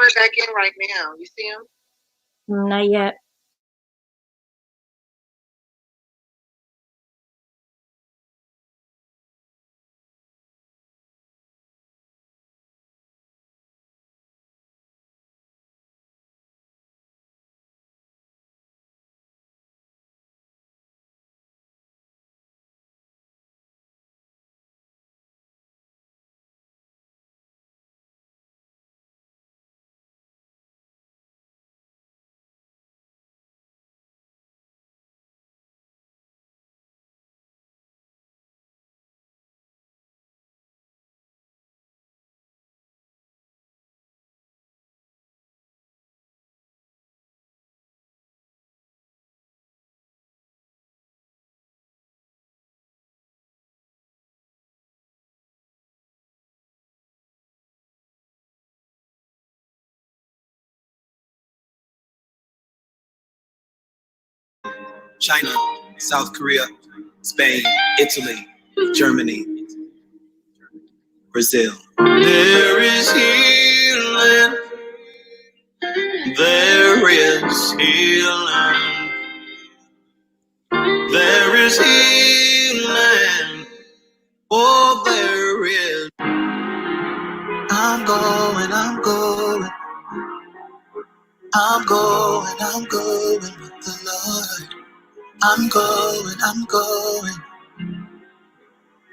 coming back in right now. You see him? Not yet. China, South Korea, Spain, Italy, Germany, Brazil. There is healing. There is healing. There is healing. Oh, there is. I'm going with the Lord. I'm going.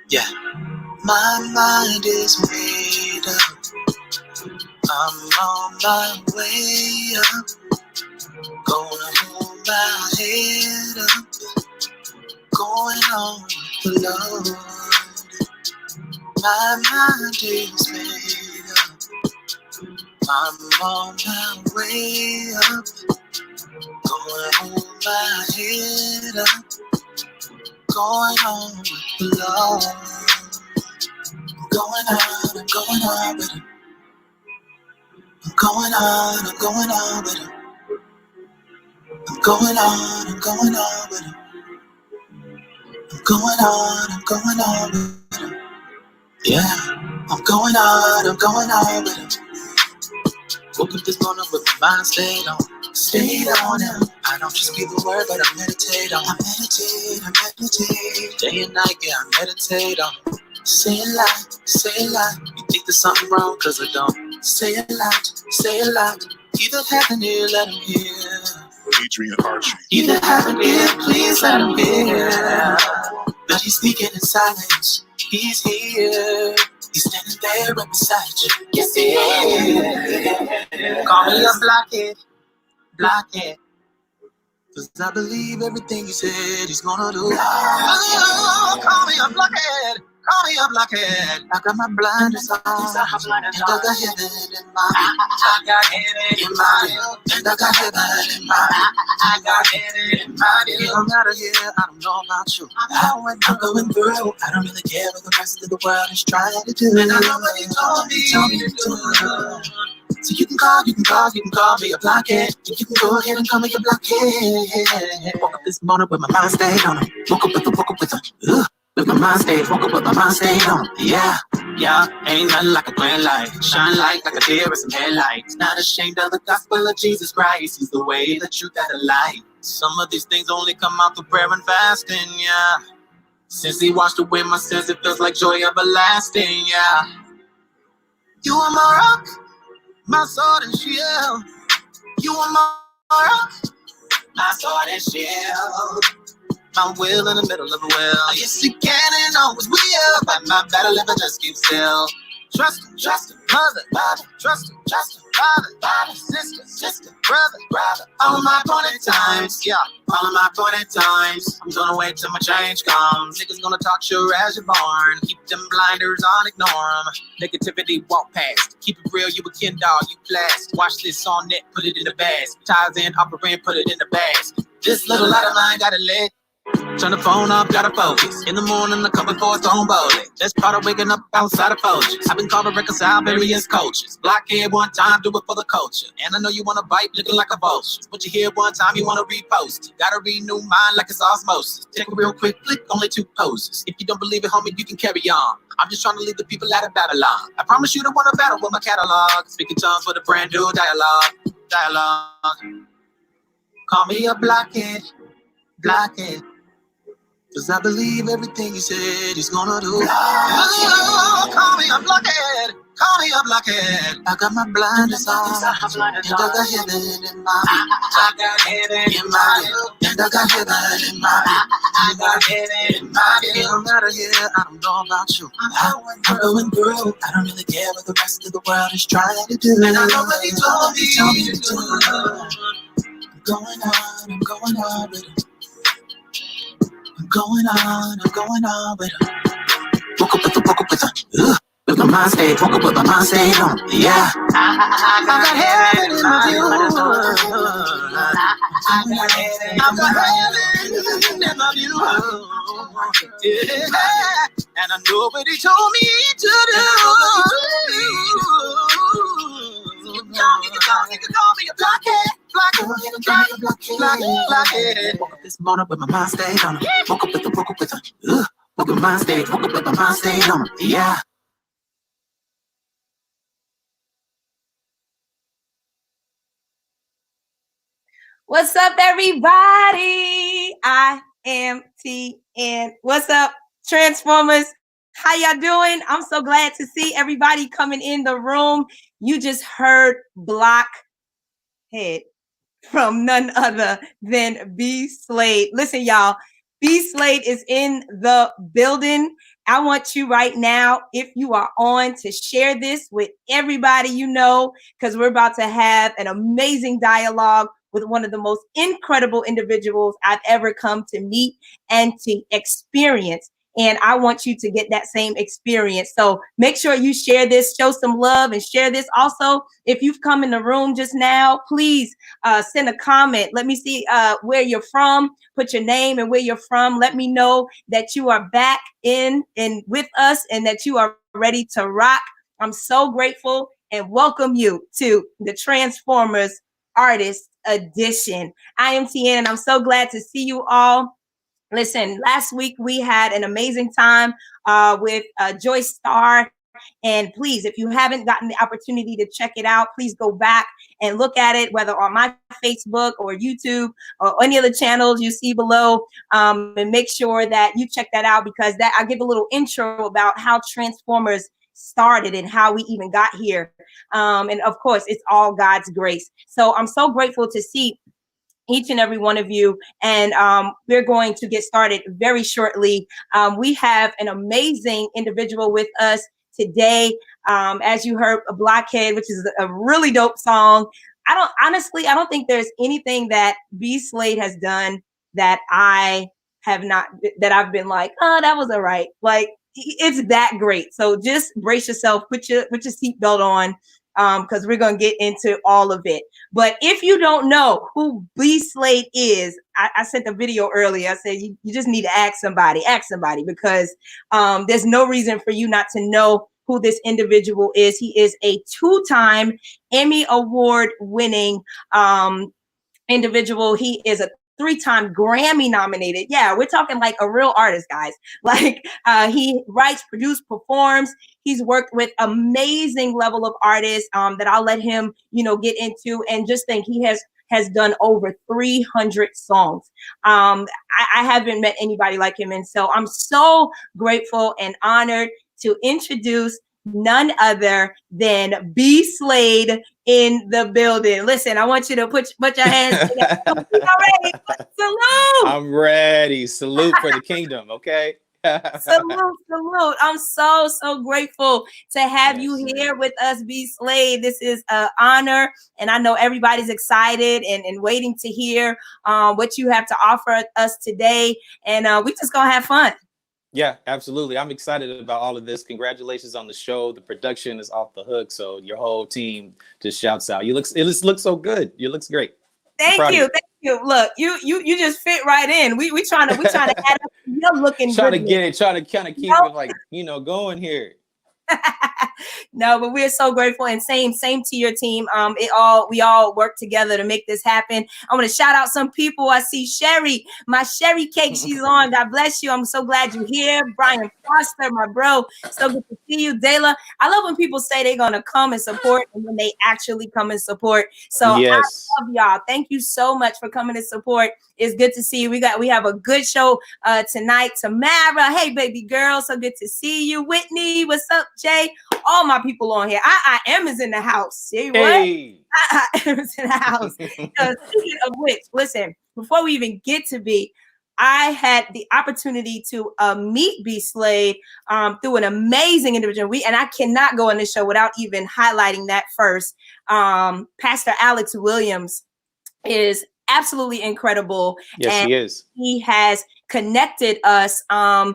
Yeah. My mind is made up. I'm on my way up. Gonna hold my head up. Going on with the Lord. My mind is made up. I'm on my way up. Gonna hold my head up. Going on with the Lord. I'm going on with him. I'm going on with him. I'm going on with him. I'm going on with him. Yeah, I'm going on with him. Woke up this morning with my mind stayed on him. I don't just speak the word, but I meditate on. I meditate. Day and night, yeah, I meditate on. Say a lot. You think there's something wrong, cause I don't. Say a lot. Either have an ear, let him hear. Adrian Archie. Either have an ear, please let him hear. But he's speaking in silence. He's here. He's standing there right beside you. Yes, he is. Call me a blockhead. Cause I believe everything he said he's gonna do. Oh, call me a blockhead. I got my blinders on. And I got heaven in my head. And I got heaven in my head. I'm out of here, I don't know about you. I'm going through. I don't really care what the rest of the world is trying to do. And I know what he told me to do. So you can call me a blockhead. You can go ahead and call me a blockhead. Woke up this morning with my mind stayed on him. Woke up with my mind stayed, woke up with my mind stayed on. Yeah, ain't nothing like a grand light. Shine like a deer with some headlights. Not ashamed of the gospel of Jesus Christ. He's the way, the truth, and the light. Some of these things only come out through prayer and fasting, yeah. Since he washed away my sins, it feels like joy everlasting, yeah. You are my rock, my sword and shield. You are my rock, my sword and shield. My will in the middle of a well. Yes, you can and always will. But my battle if I just keep still. Trust him, mother, trust him, father, sister, brother. All of my appointed times, yeah. All of my appointed times. I'm gonna wait till my change comes. Niggas gonna talk sure as you're born. Keep them blinders on, ignore them. Negativity, walk past. Keep it real, you a kin dog, you blast. Watch this on net, put it in the bags. Ties in, upper end, put it in the bags. This little light of mine got a leg. Turn the phone off, gotta focus. In the morning, I come before it's on bowling. That's part of waking up outside of Folgers. I've been called to reconcile various cultures. Blockhead one time, do it for the culture. And I know you wanna bite looking like a vulture. But you hear one time, you wanna repost it. Gotta renew mine like it's osmosis. Take a real quick flick, only 2 poses. If you don't believe it, homie, you can carry on. I'm just trying to leave the people out of Babylon. I promise you don't wanna battle with my catalog. Speaking tongues for the brand new dialogue. Dialogue. Call me a blockhead. Blockhead. Cause I believe everything he said he's gonna do. Oh, call me a blockhead. Call me a blockhead. I got my blinders on. And I got heaven in my head. I got heaven in my head. And I got heaven in my head. I got heaven in my head. I'm out of here. I don't know about you. I'm going through. I don't really care what the rest of the world is trying to do. And I know what he told me to do. I'm going on with it. I'm going on with her. Woke up with her. With my mind stayed, woke up with my mind stayed on. Yeah. I got heaven in my view. I got heaven in my view. Yeah. And I know what he told me to do. You can call me a blockhead. Blockhead. Woke up this morning with my mind stayed on her. Woke up with her. Woke up with my mind stayed. Woke up with my mind stayed on her. Yeah. What's up, everybody? I am TN. What's up, Transformers? How y'all doing? I'm so glad to see everybody coming in the room. You just heard Blockhead from none other than B.Slade. Listen, y'all, B.Slade is in the building. I want you right now, if you are on, to share this with everybody you know, because we're about to have an amazing dialogue with one of the most incredible individuals I've ever come to meet and to experience. And I want you to get that same experience. So make sure you share this, show some love, and share this. Also, if you've come in the room just now, please send a comment. Let me see where you're from. Put your name and where you're from. Let me know that you are back in and with us and that you are ready to rock. I'm so grateful and welcome you to the Transformers Artist Edition. I am TN and I'm so glad to see you all. Listen, last week we had an amazing time with Joyce Starr. And please, if you haven't gotten the opportunity to check it out, please go back and look at it, whether on my Facebook or YouTube or any of the channels you see below. And make sure that you check that out, because that I give a little intro about how Transformers started and how we even got here. And of course, it's all God's grace. So I'm so grateful to see each and every one of you. And we're going to get started very shortly. We have an amazing individual with us today. As you heard, a Blockhead, which is a really dope song. I don't think there's anything that B.Slade has done that I have not, that I've been like, oh, that was all right. Like, it's that great. So just brace yourself, put your seatbelt on, because we're going to get into all of it. But if you don't know who B.Slade is, I sent a video earlier. I said, you just need to ask somebody, because there's no reason for you not to know who this individual is. He is a 2-time Emmy Award winning individual. He is a 3-time Grammy nominated. Yeah, we're talking like a real artist, guys. Like he writes, produces, performs. He's worked with amazing level of artists that I'll let him, get into. And just think, he has done over 300 songs. I haven't met anybody like him. And so I'm so grateful and honored to introduce none other than B.Slade in the building. Listen, I want you to put your hands together. Ready? Salute. I'm ready. Salute for the kingdom. Okay. Salute. I'm so grateful to have you here with us, B.Slade. This is an honor, and I know everybody's excited and waiting to hear what you have to offer us today. And we just gonna have fun. Yeah, absolutely. I'm excited about all of this. Congratulations on the show. The production is off the hook. So your whole team just shouts out. It looks so good. You looks great. Thank you. Thank you. Look, you just fit right in. We trying to add up your looking trying good. to get it, trying to kind of keep it like, going here. No, but we're so grateful, and same to your team. We all work together to make this happen. I want to shout out some people. I see Sherry, my Sherry Cake. She's on. God bless you. I'm so glad you're here. Brian Foster, my bro. So good to see you, Dayla. I love when people say they're gonna come and support, and when they actually come and support. So yes. I love y'all. Thank you so much for coming to support. It's good to see you. We have a good show tonight. Tamara, hey baby girl, so good to see you. Whitney, what's up, Jay? All my people on here. I am is in the house. See what? Hey. I am is in the house. Speaking of which, listen, before we even get to B, I had the opportunity to meet B.Slade through an amazing individual. And I cannot go on this show without even highlighting that first. Pastor Alex Williams is absolutely incredible. Yes, and he is. He has connected us, by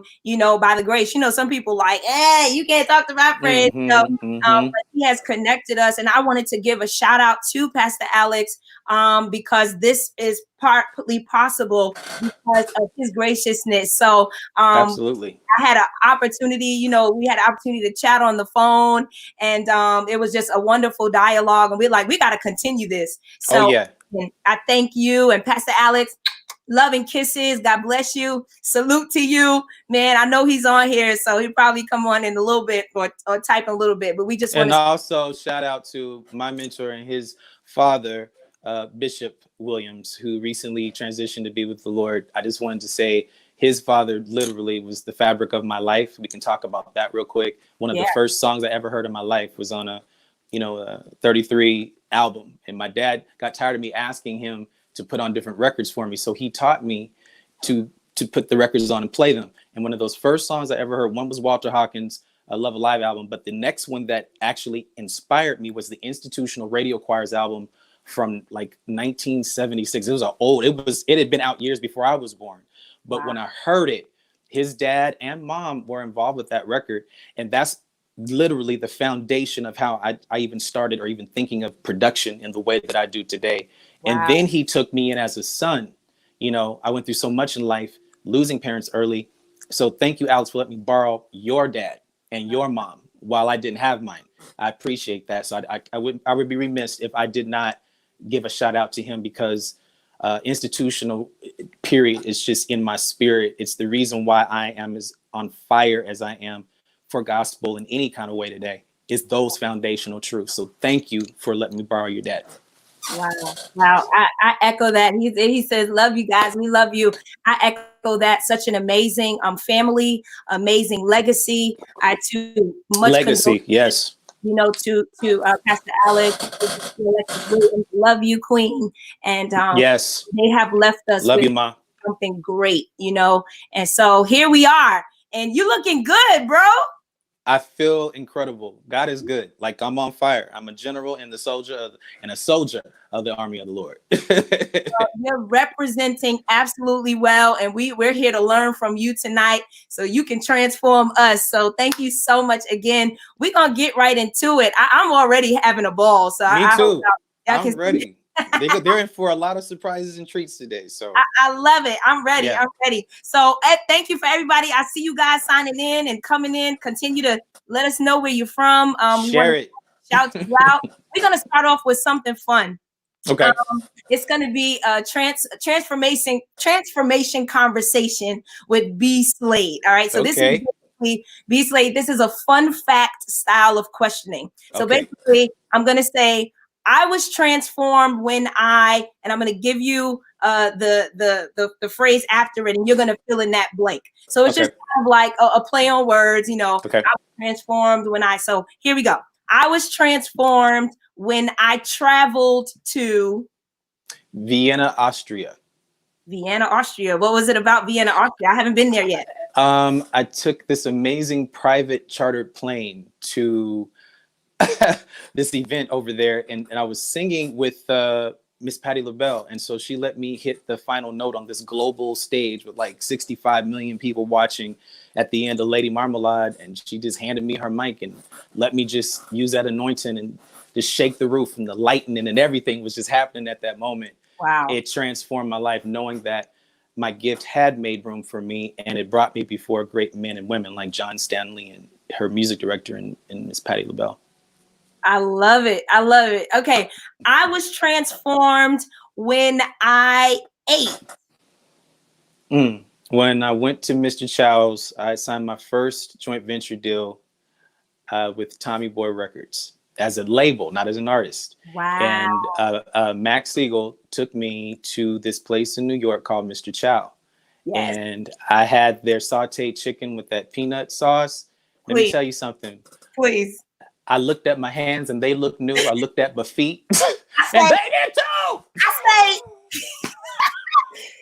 the grace. Some people like, hey, you can't talk to my friends. But he has connected us, and I wanted to give a shout out to Pastor Alex because this is partly possible because of his graciousness. So absolutely, I had an opportunity. We had an opportunity to chat on the phone, and it was just a wonderful dialogue. And we're like, we got to continue this. So I thank you and Pastor Alex. Love and kisses. God bless you. Salute to you, man. I know he's on here, so he'll probably come on in a little bit or type a little bit. But we just want and also shout out to my mentor and his father, Bishop Williams, who recently transitioned to be with the Lord. I just wanted to say his father literally was the fabric of my life. We can talk about that real quick. One of the first songs I ever heard in my life was on a 33 album, and my dad got tired of me asking him to put on different records for me. So he taught me to put the records on and play them. And one of those first songs I ever heard, one was Walter Hawkins' Love Alive album. But the next one that actually inspired me was the Institutional Radio Choirs album from like 1976. It was it had been out years before I was born. But when I heard it, his dad and mom were involved with that record. And that's literally the foundation of how I even started or even thinking of production in the way that I do today. And then he took me in as a son. I went through so much in life, losing parents early. So thank you, Alex, for letting me borrow your dad and your mom while I didn't have mine. I appreciate that. So I would be remiss if I did not give a shout out to him, because institutional period is just in my spirit. It's the reason why I am as on fire as I am for gospel in any kind of way today. Is those foundational truths. So thank you for letting me borrow your dad. Wow. I echo that. He says, love you guys. We love you. I echo that. Such an amazing family, amazing legacy. I too much legacy. Yes. To Pastor Alex, love you, Queen. And yes, they have left us love with you, Ma. Something great, And so here we are. And you looking good, bro. I feel incredible. God is good. Like, I'm on fire. I'm a general and a soldier of the army of the Lord. You're representing absolutely well, and we're here to learn from you tonight so you can transform us. So thank you so much again. We're gonna get right into it. I'm already having a ball. So Me too. I'm ready. They're in for a lot of surprises and treats today. So I love it. I'm ready. Yeah. I'm ready. So thank you for everybody. I see you guys signing in and coming in. Continue to let us know where you're from. Share it. Shout you out. We're gonna start off with something fun. Okay. It's gonna be a transformation conversation with B.Slade. All right. So this is B.Slade. This is a fun fact style of questioning. So basically, I'm gonna say, I was transformed when and I'm going to give you the phrase after it, and you're going to fill in that blank. So it's just kind of like a play on words, I was transformed when so here we go. I was transformed when I traveled to Vienna, Austria. Vienna, Austria. What was it about Vienna, Austria? I haven't been there yet. I took this amazing private chartered plane to this event over there, and I was singing with Miss Patti LaBelle, and so she let me hit the final note on this global stage with like 65 million people watching at the end of Lady Marmalade, and she just handed me her mic and let me just use that anointing and just shake the roof, and the lightning and everything was just happening at that moment. Wow. it transformed my life, knowing that my gift had made room for me, and it brought me before great men and women like John Stanley and her music director and Miss Patti LaBelle. I love it. I love it. Okay. I was transformed when I ate. When I went to Mr. Chow's, I signed my first joint venture deal with Tommy Boy Records as a label, not as an artist. Wow. And Max Siegel took me to this place in New York called Mr. Chow. Yes. And I had their sauteed chicken with that peanut sauce. Let me tell you something. Please. I looked at my hands and they looked new. I looked at my feet and they did too. I say,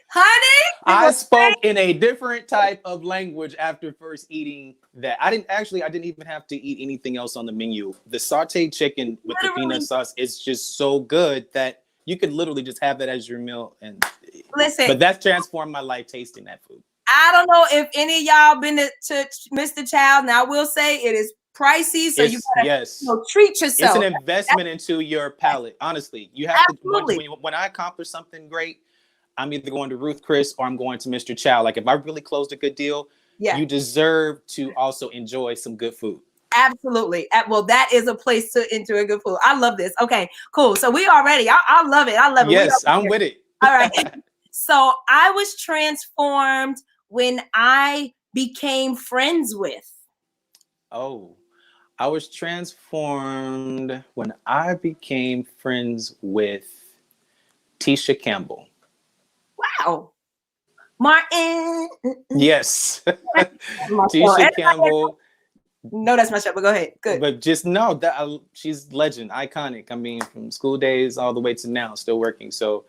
honey, I spoke in a different type of language after first eating that. I didn't even have to eat anything else on the menu. The sauteed chicken with the peanut sauce is just so good that you could literally just have that as your meal. And listen, but that's transformed my life tasting that food. I don't know if any of y'all been to Mr. Chow. Now I will say it is pricey, so you gotta treat yourself. It's an investment into your palate. Honestly, you have to. When I accomplish something great, I'm either going to Ruth Chris or I'm going to Mr. Chow. Like if I really closed a good deal, you deserve to also enjoy some good food. Absolutely. Well, that is a place to enjoy good food. I love this. Okay, cool. So we are ready. I love it. I love it. Yes, I'm with it. All right. So I was transformed when I became friends with. Oh, I was transformed when I became friends with Tisha Campbell. Wow. Martin. Yes. Tisha Campbell. No, that's my show, but go ahead. Good. But just know that she's legend, iconic. I mean, from school days all the way to now, still working. So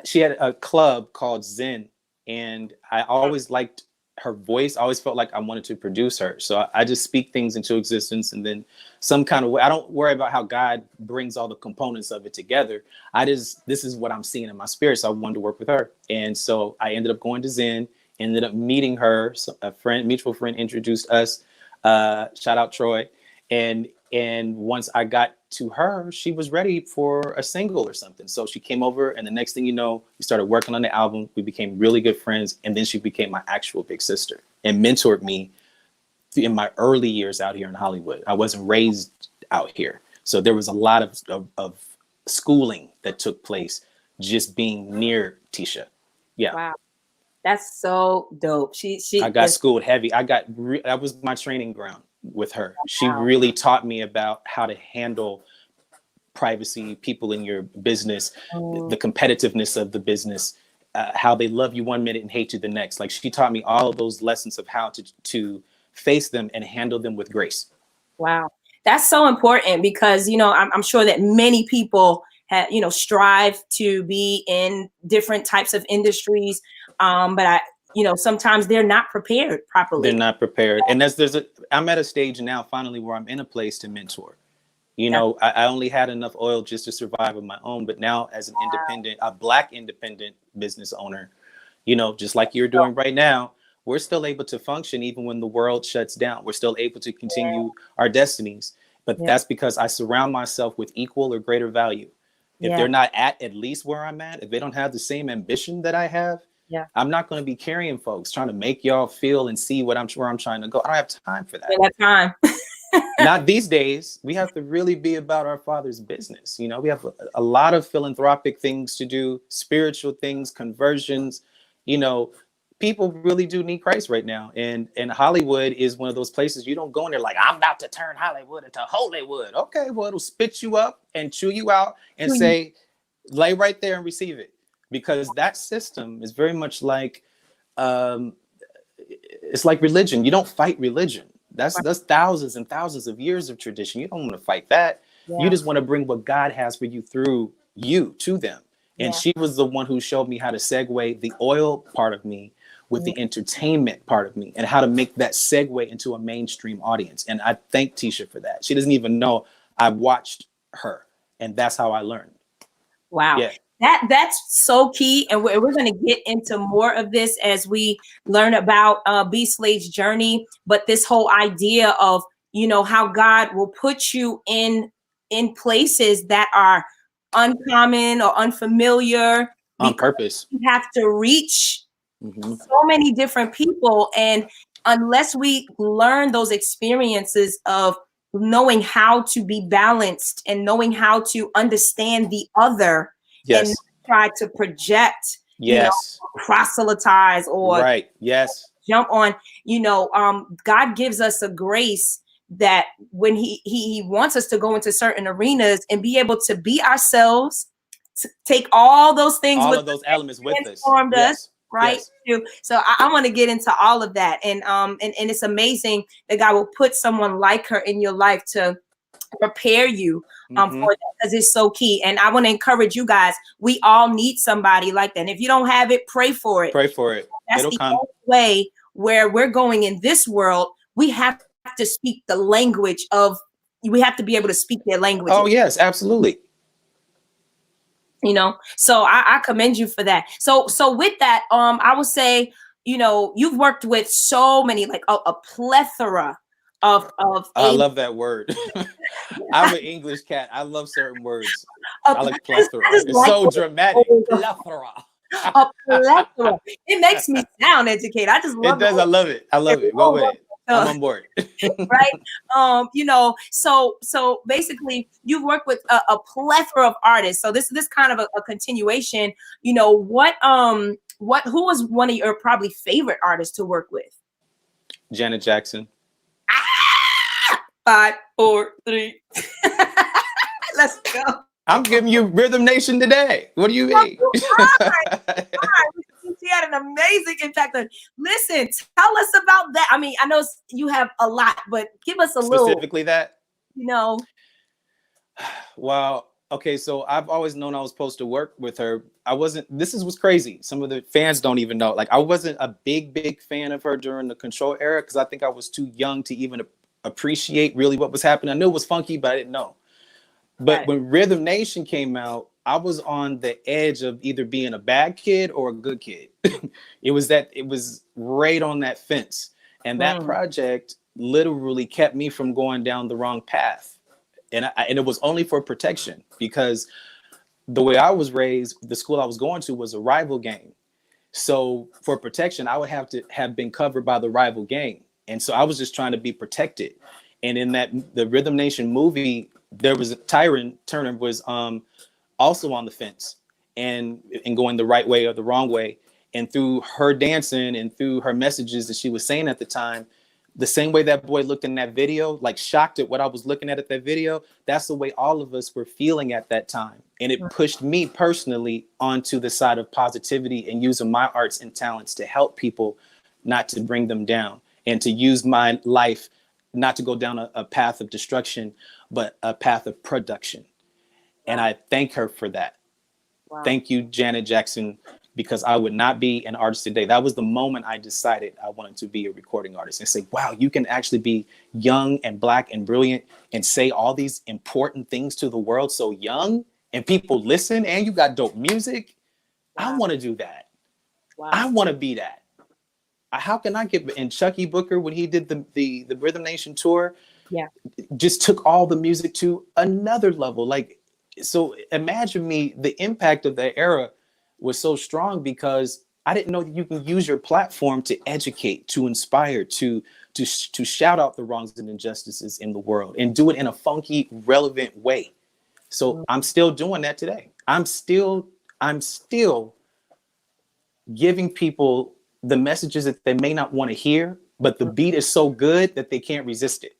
she had a club called Zen, and I always liked her voice. I always felt like I wanted to produce her. So I just speak things into existence, and then some kind of way. I don't worry about how God brings all the components of it together. This is what I'm seeing in my spirit. So I wanted to work with her. And so I ended up going to Zen, ended up meeting her. So mutual friend introduced us. Shout out Troy. And once I got to her, she was ready for a single or something. So she came over, and the next thing you know, we started working on the album. We became really good friends. And then she became my actual big sister and mentored me in my early years out here in Hollywood. I wasn't raised out here. So there was a lot of schooling that took place just being near Tisha. Yeah. Wow. That's so dope. I got schooled heavy. That was my training ground with her. She really taught me about how to handle privacy, people in your business, the competitiveness of the business, how they love you one minute and hate you the next. Like she taught me all of those lessons of how to face them and handle them with grace. Wow. That's so important because, I'm sure that many people have, strive to be in different types of industries. But sometimes they're not prepared properly. They're not prepared. And I'm at a stage now, finally, where I'm in a place to mentor. I only had enough oil just to survive on my own. But now as an a Black independent business owner, just like you're doing right now, we're still able to function even when the world shuts down. We're still able to continue our destinies. But that's because I surround myself with equal or greater value. If they're not at least where I'm at, if they don't have the same ambition that I have, I'm not going to be carrying folks, trying to make y'all feel and see where I'm trying to go. I don't have time for that. I don't have time. Not these days. We have to really be about our Father's business. We have a lot of philanthropic things to do, spiritual things, conversions. People really do need Christ right now. And Hollywood is one of those places you don't go in there like, I'm about to turn Hollywood into Hollywood. Okay, well, it'll spit you up and chew you out and say, lay right there and receive it. Because that system is very much like, it's like religion. You don't fight religion. That's thousands and thousands of years of tradition. You don't want to fight that. You just want to bring what God has for you through you to them. And she was the one who showed me how to segue the oil part of me with the entertainment part of me and how to make that segue into a mainstream audience. And I thank Tisha for that. She doesn't even know I watched her, and that's how I learned. Wow. Yeah. That's so key. And we're going to get into more of this as we learn about B.Slade's journey. But this whole idea of, how God will put you in places that are uncommon or unfamiliar On because purpose. you have to reach Mhm. so many different people. And unless we learn those experiences of knowing how to be balanced and knowing how to understand the other and Yes. try to project, Yes. proselytize or Right. Yes. jump on, God gives us a grace that when he wants us to go into certain arenas and be able to be ourselves, to take all those things All with of those us that elements with us. transformed us, Yes. right? Yes. So I want to get into all of that. And it's amazing that God will put someone like her in your life to prepare you for that, because it's so key. And I want to encourage you guys, we all need somebody like that. And if you don't have it, pray for it. Pray for it. That's It'll the come. only way where we're going in this world. We have to speak the language of, we have to be able to speak their language. Oh, yes, absolutely. So I commend you for that. So with that, I would say, you've worked with so many, like a plethora of I love that word. I'm an English cat. I love certain words. I like plethora. It's like so dramatic. Plethora. a plethora. It makes me sound educated. I just love It does. I love it. I love it. Go with it. I'm on board. Right. So basically you've worked with a plethora of artists. So this kind of a continuation. Who was one of your probably favorite artists to work with? Janet Jackson. 5, 4, 3. Let's go. I'm giving you Rhythm Nation today. What do you mean? She had an amazing impact. Listen, tell us about that. I mean, I know you have a lot, but give us a little. Specifically that? Well, okay, so I've always known I was supposed to work with her. This is what's crazy. Some of the fans don't even know. Like, I wasn't a big fan of her during the Control era because I think I was too young to even appreciate really what was happening. I knew it was funky, but I didn't know. But when Rhythm Nation came out, I was on the edge of either being a bad kid or a good kid. It was right on that fence. And that project literally kept me from going down the wrong path. And it was only for protection, because the way I was raised, the school I was going to was a rival gang. So for protection, I would have to have been covered by the rival gang. And so I was just trying to be protected. And in the Rhythm Nation movie, there was Tyron Turner was also on the fence and going the right way or the wrong way. And through her dancing and through her messages that she was saying at the time, the same way that boy looked in that video, like shocked at what I was looking at that video, that's the way all of us were feeling at that time. And it pushed me personally onto the side of positivity and using my arts and talents to help people, not to bring them down, and to use my life not to go down a path of destruction, but a path of production. And I thank her for that. Wow. Thank you, Janet Jackson, because I would not be an artist today. That was the moment I decided I wanted to be a recording artist and say, wow, you can actually be young and Black and brilliant and say all these important things to the world so young, and people listen, and you got dope music. Wow. I want to do that. Wow. I want to be that. How can I get in? Chucky Booker, when he did the Rhythm Nation tour, just took all the music to another level. Like, so imagine me, the impact of that era was so strong because I didn't know that you can use your platform to educate, to inspire, to shout out the wrongs and injustices in the world and do it in a funky, relevant way. So I'm still doing that today. I'm still giving people the messages that they may not want to hear, but the beat is so good that they can't resist it.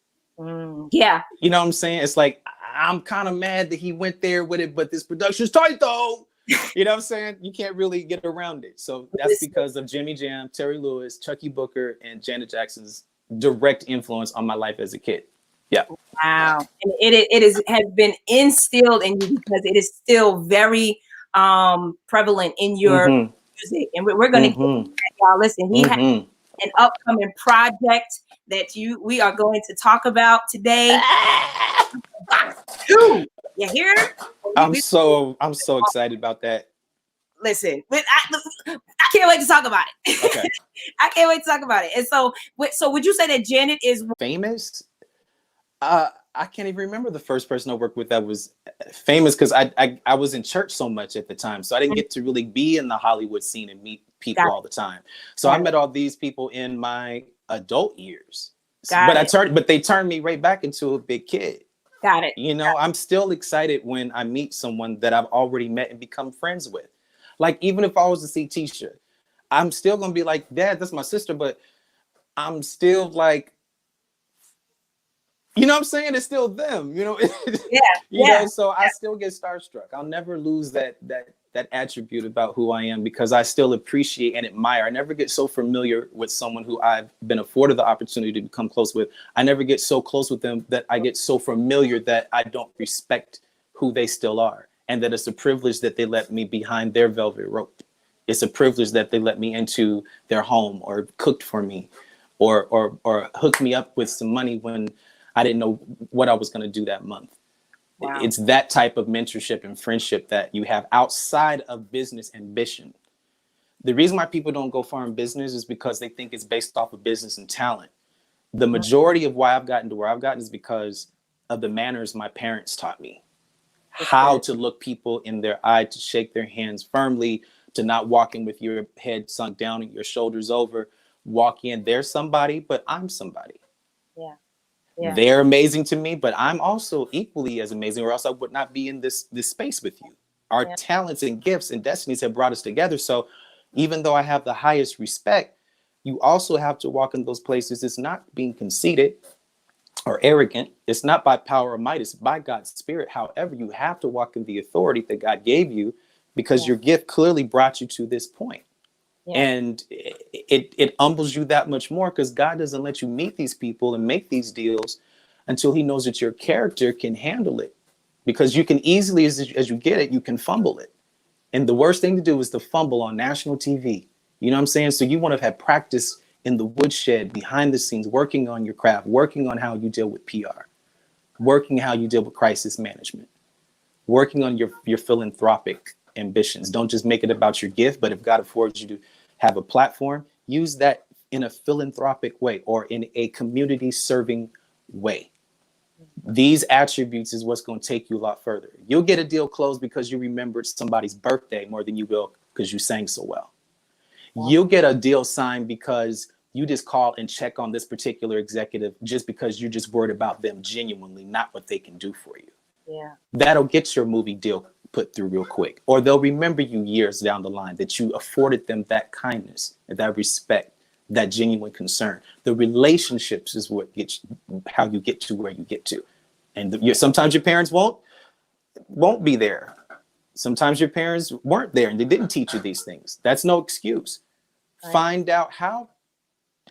Yeah. You know what I'm saying? It's like, I'm kind of mad that he went there with it, but this production's tight though. You know what I'm saying? You can't really get around it. So that's because of Jimmy Jam, Terry Lewis, Chucky Booker, and Janet Jackson's direct influence on my life as a kid. Yeah. Wow. And it has been instilled in you because it is still very prevalent in your music. And we're going to get y'all. Listen, he has an upcoming project that we are going to talk about today. You hear? I'm so excited about that. Listen, I can't wait to talk about it. Okay. I can't wait to talk about it. And so would you say that Janet is famous? I can't even remember the first person I worked with that was famous, because I was in church so much at the time. So I didn't get to really be in the Hollywood scene and meet people all the time. So I met all these people in my adult years. But they turned me right back into a big kid. Got it. You know, I'm still excited when I meet someone that I've already met and become friends with. Like, even if I was to see Tisha, I'm still gonna be like, Dad, that's my sister, but I'm still like, you know what I'm saying? It's still them, you know? You know, so I still get starstruck. I'll never lose that attribute about who I am, because I still appreciate and admire. I never get so familiar with someone who I've been afforded the opportunity to become close with. I never get so close with them that I get so familiar that I don't respect who they still are. And that it's a privilege that they let me behind their velvet rope. It's a privilege that they let me into their home, or cooked for me, or hooked me up with some money when I didn't know what I was going to do that month. Wow. It's that type of mentorship and friendship that you have outside of business ambition. The reason why people don't go far in business is because they think it's based off of business and talent. The majority of why I've gotten to where I've gotten is because of the manners my parents taught me. How to look people in their eye, to shake their hands firmly, to not walk in with your head sunk down and your shoulders over. Walk in, there's somebody, but I'm somebody. Yeah. They're amazing to me, but I'm also equally as amazing, or else I would not be in this space with you. Our talents and gifts and destinies have brought us together. So even though I have the highest respect, you also have to walk in those places. It's not being conceited or arrogant. It's not by power or might. It's by God's spirit. However, you have to walk in the authority that God gave you, because your gift clearly brought you to this point. And it humbles you that much more, because God doesn't let you meet these people and make these deals until he knows that your character can handle it. Because you can easily, as you get it, you can fumble it. And the worst thing to do is to fumble on national TV. You know what I'm saying? So you want to have practice in the woodshed, behind the scenes, working on your craft, working on how you deal with PR, working how you deal with crisis management, working on your philanthropic ambitions. Don't just make it about your gift, but if God affords you to have a platform, use that in a philanthropic way or in a community serving way. These attributes is what's going to take you a lot further. You'll get a deal closed because you remembered somebody's birthday more than you will because you sang so well. You'll get a deal signed because you just call and check on this particular executive just because you're just worried about them genuinely, not what they can do for you. Yeah. That'll get your movie deal put through real quick. Or they'll remember you years down the line that you afforded them that kindness, that respect, that genuine concern. The relationships is what gets how you get to where you get to. And sometimes your parents won't be there. Sometimes your parents weren't there and they didn't teach you these things. That's no excuse. Right. Find out how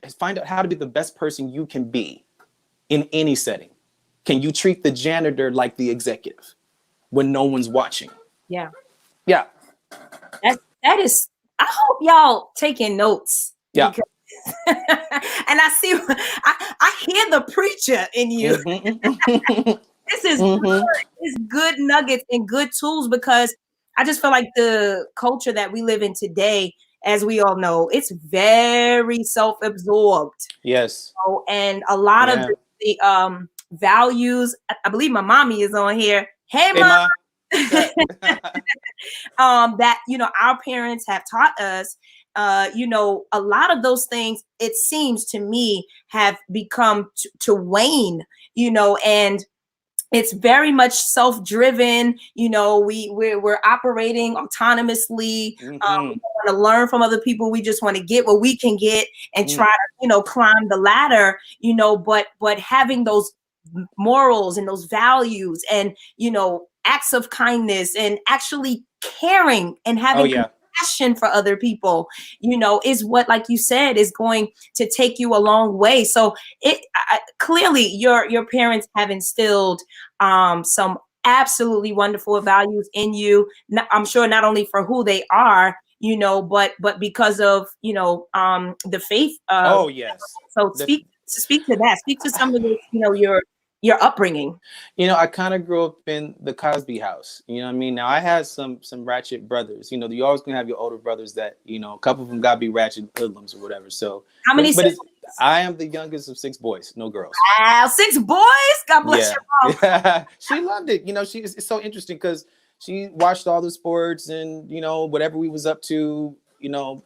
to be the best person you can be in any setting. Can you treat the janitor like the executive when no one's watching? Yeah. Yeah. That is, I hope y'all taking notes. Yeah. Because, and I hear the preacher in you. Mm-hmm. This is good. It's good nuggets and good tools, because I just feel like the culture that we live in today, as we all know, it's very self-absorbed. Yes. And a lot of the values, I believe my mommy is on here. Hey Mom. That, our parents have taught us, a lot of those things, it seems to me, have become to wane, and it's very much self-driven. We're operating autonomously. Mm-hmm. We don't want to learn from other people. We just want to get what we can get and try to, climb the ladder, but having those morals and those values and, acts of kindness and actually caring and having compassion for other people, is what, like you said, is going to take you a long way. So clearly your parents have instilled some absolutely wonderful values in you. I'm sure not only for who they are, but because of, the faith. Oh, yes. So speak to that. Speak to some of the, your upbringing. I kind of grew up in the Cosby house. You know what I mean? Now I had some ratchet brothers. You always gonna have your older brothers that, a couple of them gotta be ratchet hoodlums or whatever. So how many siblings? I am the youngest of 6 boys, no girls. Wow, 6 boys. God bless your mom. She loved it. You know, it's so interesting because she watched all the sports and, you know, whatever we was up to, you know,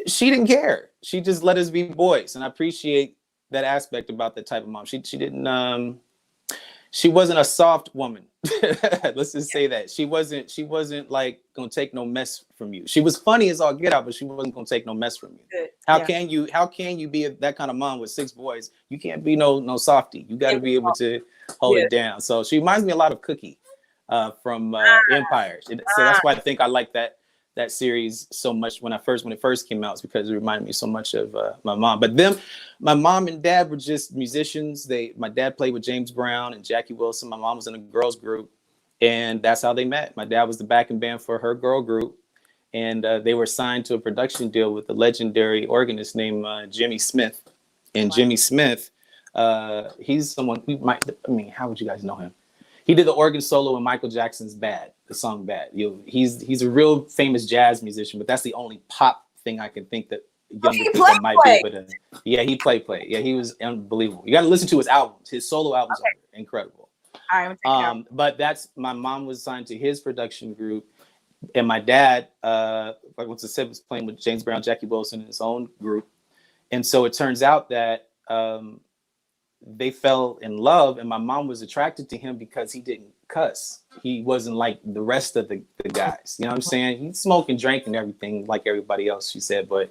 she didn't care. She just let us be boys. And I appreciate that aspect about that type of mom. She didn't, she wasn't a soft woman. Let's just say that. She wasn't like gonna take no mess from you. She was funny as all get out, but she wasn't gonna take no mess from you. Good. How can you be that kind of mom with 6 boys? You can't be no softy. You got to be able to hold it down. So she reminds me a lot of Cookie from Empire. So that's why I think I like that series so much when it first came out, is because it reminded me so much of my mom. But my mom and dad were just musicians. My dad played with James Brown and Jackie Wilson. My mom was in a girls group, and that's how they met. My dad was the backing band for her girl group, and they were signed to a production deal with a legendary organist named Jimmy Smith. And Jimmy Smith, he's someone we might. I mean, how would you guys know him? He did the organ solo in Michael Jackson's "Bad," the song "Bad." He's a real famous jazz musician, but that's the only pop thing I can think that younger people might be able to. Yeah, he played. Yeah, he was unbelievable. You got to listen to his albums. His solo albums are incredible. All right, but that's my mom was signed to his production group, and my dad, like once I said, was playing with James Brown, Jackie Wilson in his own group, and so it turns out that. They fell in love, and my mom was attracted to him because he didn't cuss. He wasn't like the rest of the guys. You know what I'm saying? He smoked and drank and everything like everybody else, she said, but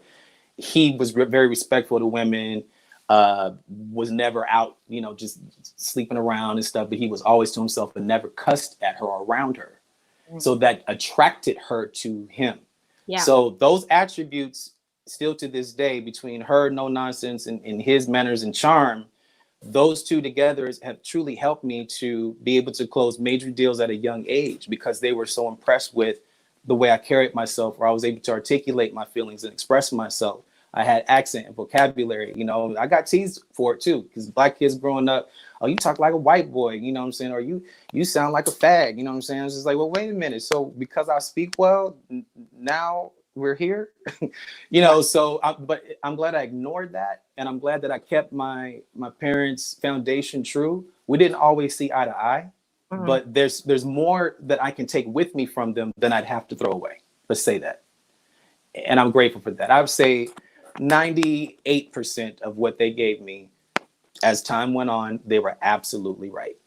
he was very respectful to women, was never out, you know, just sleeping around and stuff, but he was always to himself and never cussed at her or around her. So that attracted her to him. Yeah. So those attributes still to this day, between her no nonsense and his manners and charm, those two together have truly helped me to be able to close major deals at a young age, because they were so impressed with the way I carried myself, where I was able to articulate my feelings and express myself. I had accent and vocabulary. You know, I got teased for it too, because Black kids growing up, oh, you talk like a white boy, you know what I'm saying? Or you sound like a fag, you know what I'm saying? It's just like, well, wait a minute. So because I speak well, now we're here, you know, so, but I'm glad I ignored that. And I'm glad that I kept my parents' foundation true. We didn't always see eye to eye, but there's more that I can take with me from them than I'd have to throw away. Let's say that. And I'm grateful for that. I would say 98% of what they gave me as time went on, they were absolutely right.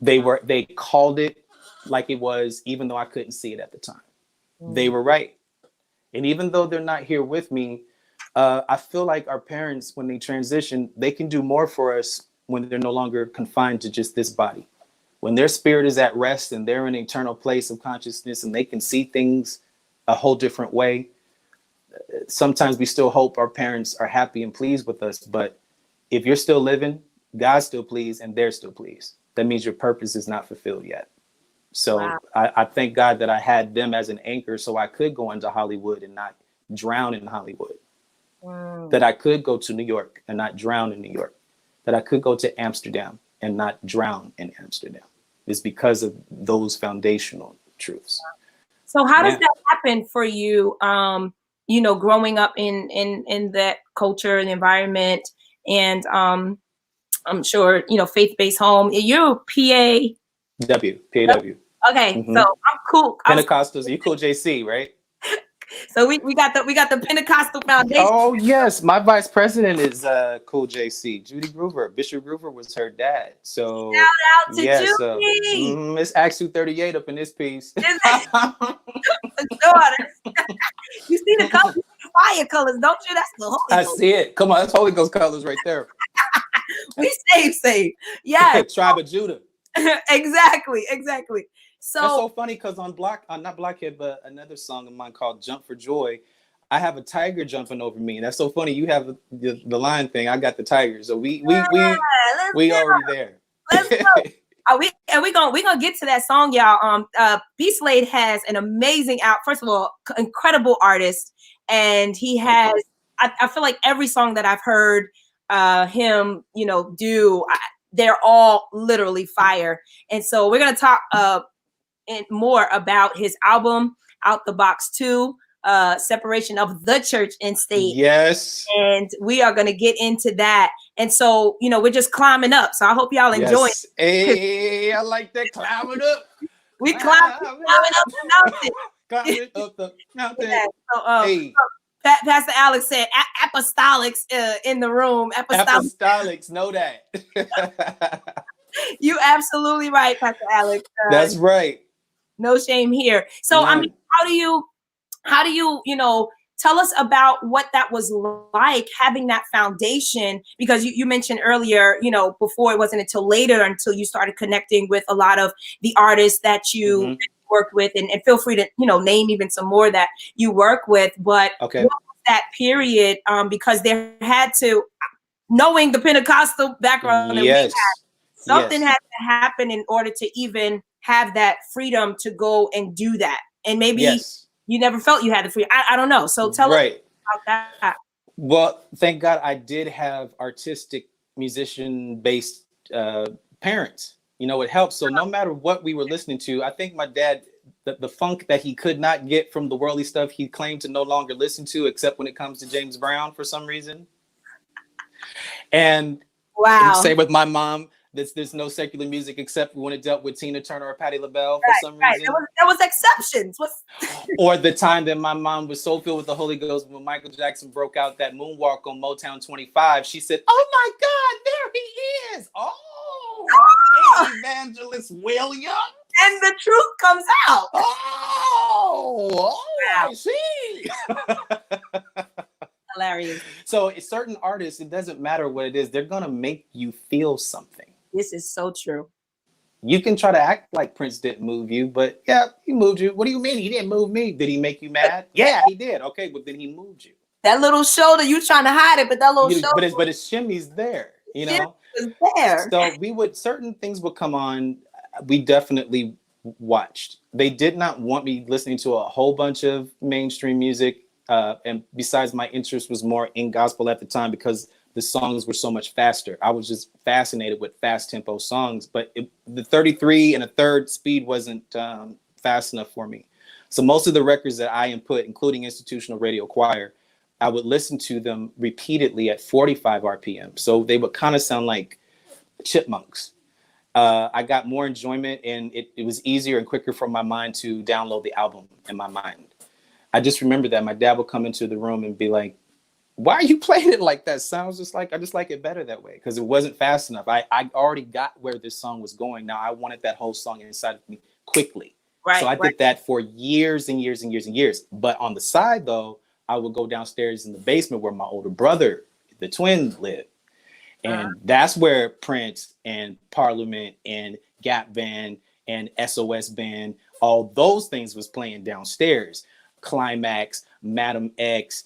They called it like it was, even though I couldn't see it at the time. They were right. And even though they're not here with me, I feel like our parents, when they transition, they can do more for us when they're no longer confined to just this body. When their spirit is at rest and they're in an eternal place of consciousness and they can see things a whole different way. Sometimes we still hope our parents are happy and pleased with us. But if you're still living, God's still pleased and they're still pleased. That means your purpose is not fulfilled yet. So wow. I thank God that I had them as an anchor so I could go into Hollywood and not drown in Hollywood. Wow. That I could go to New York and not drown in New York. That I could go to Amsterdam and not drown in Amsterdam. It's because of those foundational truths. So how does that happen for you, you know, growing up in that culture and environment, and I'm sure, you know, faith-based home. You're PAW. Okay, so I'm cool. Pentecostals, you cool JC, right? So we got the Pentecostal foundation. Oh yes, my vice president is cool JC. Judy Groover. Bishop Groover was her dad. So shout out to Judy. So, it's Acts 2:38 up in this piece. You see the colors, fire colors, don't you? That's the Holy Ghost. I see it. Come on, that's Holy Ghost colors right there. We saved. Yeah. Tribe of Judah. Exactly. So that's so funny because on not Blockhead, but another song of mine called Jump for Joy, I have a tiger jumping over me. And that's so funny. You have the lion thing. I got the tiger. So we already there. Let's go. We're gonna get to that song, y'all. B.Slade has an amazing first of all, incredible artist. And he has, I feel like every song that I've heard him, you know, do, they're all literally fire. And so we're gonna talk more about his album Out the Box 2. separation of the church and state. Yes. And we are going to get into that. And so, we're just climbing up. So I hope y'all enjoy it. Hey, I like that. Climbing up. We climbing up the mountain. Climbing up the mountain. Yeah, so, hey. Pastor Alex said apostolics in the room. Apostolics, know that. You absolutely right, Pastor Alex. That's right. No shame here. So, None. I mean, how do you, tell us about what that was like, having that foundation, because you mentioned earlier, before it wasn't until later until you started connecting with a lot of the artists that you worked with, and feel free to, name even some more that you work with. But okay. What was that period? Because there had to, knowing the Pentecostal background that we had, something had to happen in order to even have that freedom to go and do that. And maybe you never felt you had the freedom. I don't know. So tell us about that. Well, thank God I did have artistic musician-based parents. It helps. So no matter what we were listening to, I think my dad, the funk that he could not get from the worldly stuff, he claimed to no longer listen to, except when it comes to James Brown for some reason. And same with my mom. There's no secular music except when it dealt with Tina Turner or Patti LaBelle for some reason. There was exceptions. Or the time that my mom was so filled with the Holy Ghost when Michael Jackson broke out that moonwalk on Motown 25, she said, "Oh my God, there he is! Oh, Evangelist William." And the truth comes out. I see. Hilarious. So certain artists, it doesn't matter what it is, they're gonna make you feel something. This is so true. You can try to act like Prince didn't move you, but yeah, he moved you. What do you mean he didn't move me? Did he make you mad? Yeah, he did. Okay, but then he moved you. That little shoulder, you trying to hide it, but that little shoulder. But his shimmy's there, It's there. So certain things would come on. We definitely watched. They did not want me listening to a whole bunch of mainstream music. And besides, my interest was more in gospel at the time because the songs were so much faster. I was just fascinated with fast tempo songs, but the 33 and a third speed wasn't fast enough for me. So most of the records that I input, including Institutional Radio Choir, I would listen to them repeatedly at 45 RPM. So they would kind of sound like chipmunks. I got more enjoyment, and it was easier and quicker for my mind to download the album in my mind. I just remember that my dad would come into the room and be like, "Why are you playing it like that?" Sounds just like, I just like it better that way because it wasn't fast enough. I already got where this song was going. Now I wanted that whole song inside of me quickly. So I did that for years and years and years and years. But on the side, though, I would go downstairs in the basement where my older brother, the twin, lived. And that's where Prince and Parliament and Gap Band and SOS Band, all those things was playing downstairs. Climax, Madam X,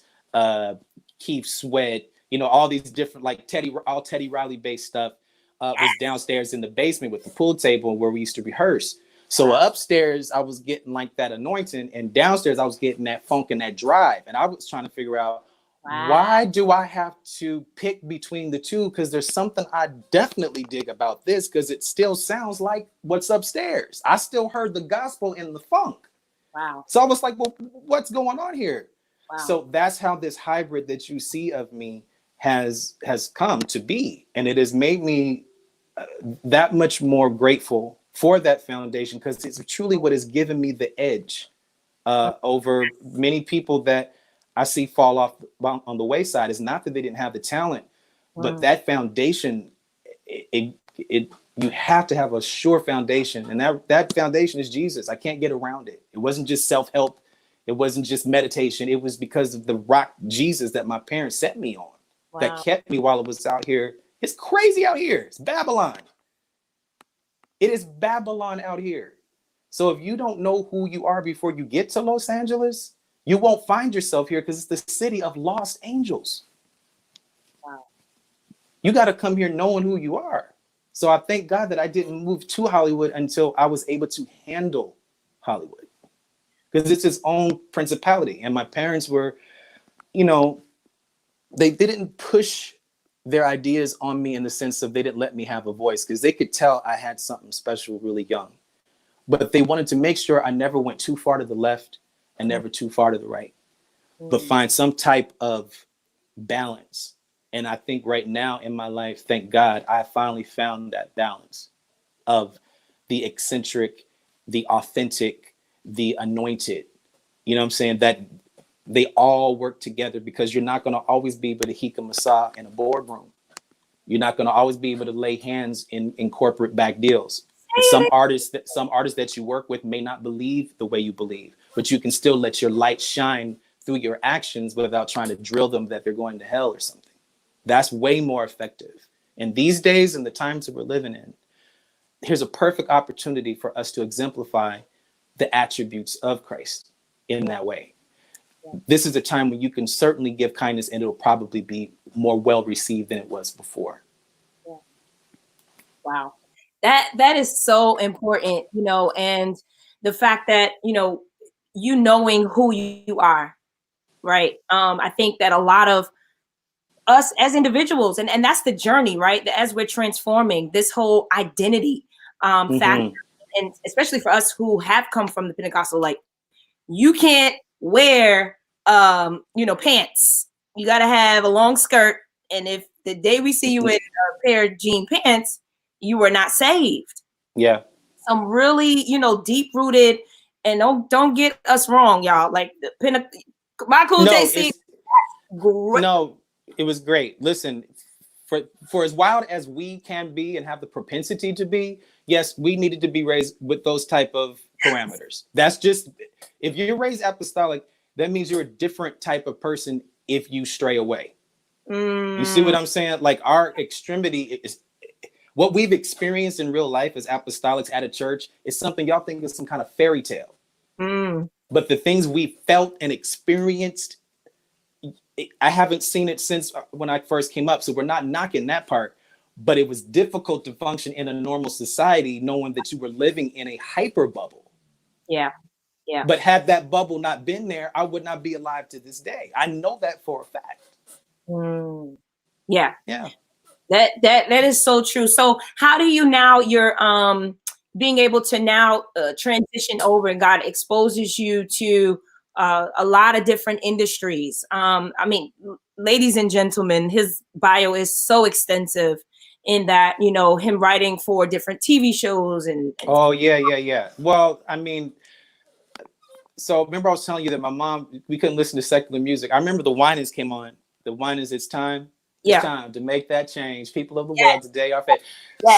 Keith Sweat, all these different, like Teddy Riley based stuff was downstairs in the basement with the pool table where we used to rehearse. So upstairs, I was getting like that anointing, and downstairs, I was getting that funk and that drive. And I was trying to figure out, why do I have to pick between the two? Because there's something I definitely dig about this, because it still sounds like what's upstairs. I still heard the gospel in the funk. Wow. So I was like, well, what's going on here? Wow. So that's how this hybrid that you see of me has come to be. And it has made me that much more grateful for that foundation, because it's truly what has given me the edge over many people that I see fall off on the wayside. It's not that they didn't have the talent, but that foundation, you have to have a sure foundation. And that foundation is Jesus. I can't get around it. It wasn't just self-help. It wasn't just meditation. It was because of the rock Jesus that my parents set me on that kept me while I was out here. It's crazy out here. It's Babylon. It is Babylon out here. So if you don't know who you are before you get to Los Angeles, you won't find yourself here, because it's the city of lost angels. Wow. You got to come here knowing who you are. So I thank God that I didn't move to Hollywood until I was able to handle Hollywood, because it's its own principality. And my parents were, they didn't push their ideas on me in the sense of they didn't let me have a voice, because they could tell I had something special really young. But they wanted to make sure I never went too far to the left and never too far to the right. but find some type of balance. And I think right now in my life, thank God, I finally found that balance of the eccentric, the authentic, the anointed. You know what I'm saying? That they all work together, because you're not going to always be able to hika masa in a boardroom. You're not going to always be able to lay hands in corporate back deals. Some artists that you work with may not believe the way you believe, but you can still let your light shine through your actions without trying to drill them that they're going to hell or something. That's way more effective. And these days, and the times that we're living in, here's a perfect opportunity for us to exemplify the attributes of Christ in that way. This is a time when you can certainly give kindness, and it'll probably be more well received than it was before. Wow. That is so important, and the fact that, you knowing who you are, right? I think that a lot of us as individuals, and that's the journey, right? As we're transforming this whole identity factor, and especially for us who have come from the Pentecostal, like, you can't wear pants. You got to have a long skirt, and if the day we see you in a pair of jean pants, you were not saved. Yeah. Some really, deep rooted, and don't get us wrong, y'all. Like my cool JC, great. No, it was great. Listen, for as wild as we can be and have the propensity to be, yes, we needed to be raised with those type of parameters. That's just, if you're raised apostolic, that means you're a different type of person if you stray away. You see what I'm saying? Like, our extremity is what we've experienced in real life as apostolics at a church is something y'all think is some kind of fairy tale. But the things we felt and experienced, I haven't seen it since when I first came up. So we're not knocking that part, but it was difficult to function in a normal society knowing that you were living in a hyper bubble. Yeah. Yeah. But had that bubble not been there, I would not be alive to this day. I know that for a fact. Yeah. Yeah. That is so true. So how do you now, you're being able to now transition over, and God exposes you to a lot of different industries. I mean, ladies and gentlemen, his bio is so extensive in that, him writing for different TV shows and oh yeah. Well, I mean, so remember I was telling you that my mom, we couldn't listen to secular music. I remember the Winans came on. The Winans, it's time. It's time to make that change. People of the world today are fed.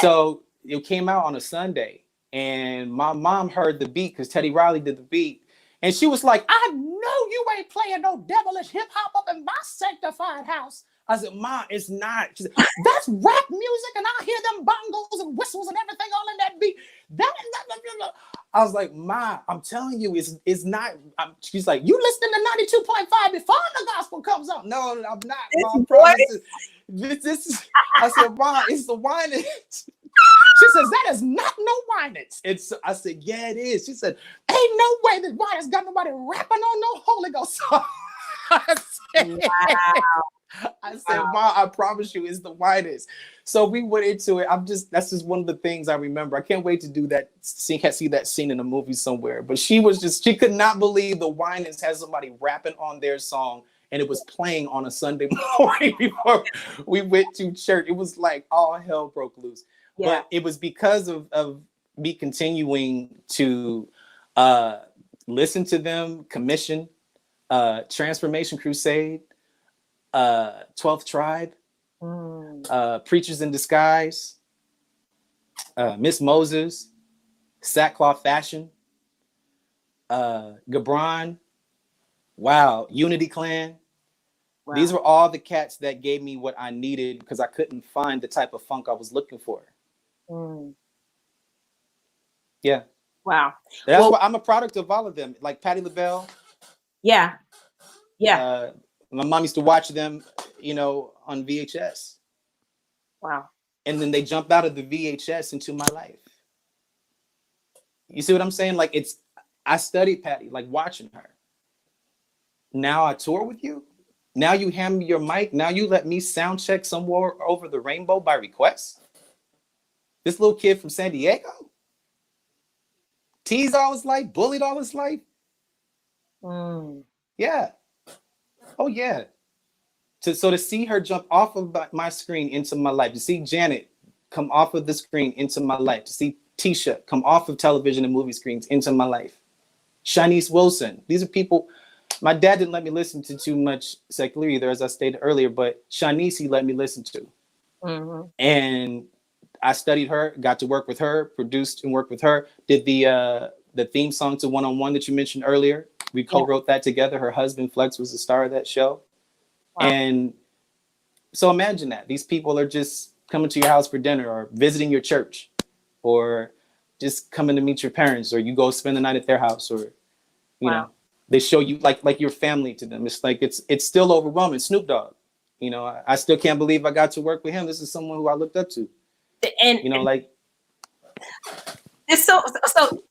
So it came out on a Sunday, and my mom heard the beat because Teddy Riley did the beat. And she was like, I know you ain't playing no devilish hip hop up in my sanctified house. I said, Ma, it's not. She said, that's rap music, and I hear them bongos and whistles and everything all in that beat. I was like, Ma, I'm telling you, it's not. She's like, you listening to 92.5 before the gospel comes out? No, I'm not. Ma, this is. I said, Ma, it's the Winans. She says, that is not no Winans. I said, yeah, it is. She said, ain't no way that Winans got nobody rapping on no Holy Ghost song. I said, Ma, I promise you, it's the Winans. So we went into it. That's just one of the things I remember. I can't wait to do that. Can't see that scene in a movie somewhere. But she could not believe the Winans had somebody rapping on their song, and it was playing on a Sunday morning before we went to church. It was like all hell broke loose. Yeah. But it was because of me continuing to listen to them, commission, Transformation Crusade, 12th Tribe, Preachers in Disguise, Miss Moses, Sackcloth Fashion, Gabron, Unity Clan. Wow. These were all the cats that gave me what I needed because I couldn't find the type of funk I was looking for. Yeah. Wow. That's why I'm a product of all of them, like Patti LaBelle. Yeah. My mom used to watch them, on VHS. Wow. And then they jump out of the VHS into my life. You see what I'm saying? Like, I studied Patti, like watching her. Now I tour with you. Now you hand me your mic. Now you let me sound check somewhere over the rainbow by request. This little kid from San Diego. Teased all his life, bullied all his life. Yeah. Oh yeah. So to see her jump off of my screen into my life, to see Janet come off of the screen into my life, to see Tisha come off of television and movie screens into my life, Shanice Wilson. These are people. My dad didn't let me listen to too much secular either, as I stated earlier, but Shanice he let me listen to. Mm-hmm. And I studied her, got to work with her, produced and worked with her, did the theme song to One on One that you mentioned earlier. We co-wrote that together. Her husband Flex was the star of that show. Wow. And so imagine that these people are just coming to your house for dinner or visiting your church or just coming to meet your parents, or you go spend the night at their house, or you know, they show you like your family to them. It's like it's still overwhelming. Snoop Dogg, you know, I still can't believe I got to work with him. This is someone who I looked up to. And you know, like it's so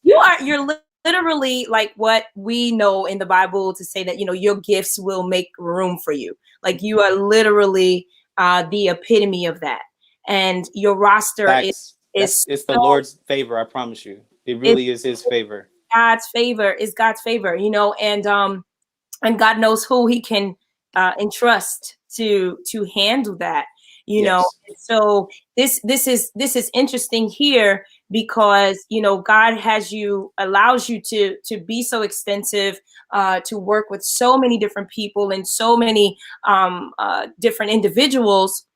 you're literally like what we know in the Bible to say that, you know, your gifts will make room for you. Like you are literally the epitome of that. And your roster is it's the Lord's favor, I promise you. It really is his favor. God's favor is God's favor, you know, and God knows who he can entrust to handle that, you know. So this is interesting here because, you know, God allows you to be so extensive, to work with so many different people and so many different individuals,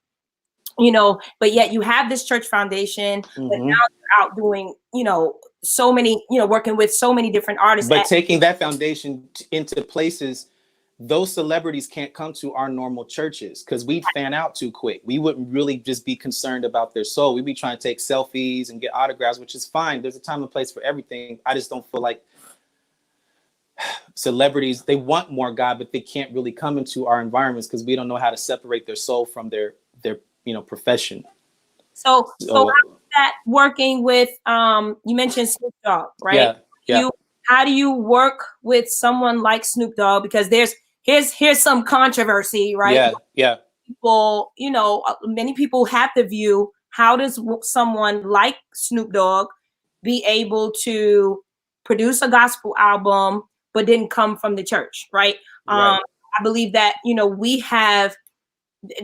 you know, but yet you have this church foundation, but now you're out doing, you know, so many, you know, working with so many different artists. But taking that foundation into places those celebrities can't come to our normal churches because we'd fan out too quick. We wouldn't really just be concerned about their soul. We'd be trying to take selfies and get autographs, which is fine. There's a time and place for everything. I just don't feel like celebrities, they want more God, but they can't really come into our environments because we don't know how to separate their soul from their profession. So how is that working with you mentioned Snoop Dogg, right? Yeah. How do you work with someone like Snoop Dogg? Because here's some controversy, right? Yeah. People, you know, many people have the view, how does someone like Snoop Dogg be able to produce a gospel album but didn't come from the church, right? I believe that, you know,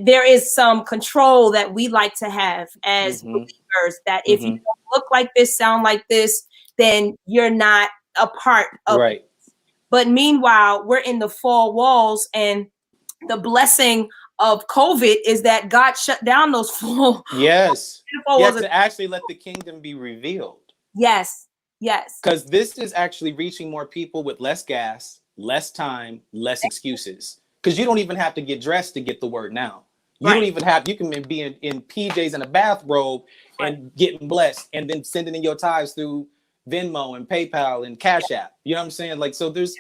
there is some control that we like to have as believers, that if you don't look like this, sound like this, then you're not a part of it. But meanwhile, we're in the four walls, and the blessing of COVID is that God shut down those four. Yes. To actually let the kingdom be revealed. Yes. Because this is actually reaching more people with less gas, less time, less excuses. Because you don't even have to get dressed to get the word now. You don't even have, you can be in PJs and a bathrobe and getting blessed and then sending in your tithes through Venmo and PayPal and Cash App. You know what I'm saying? Like, so this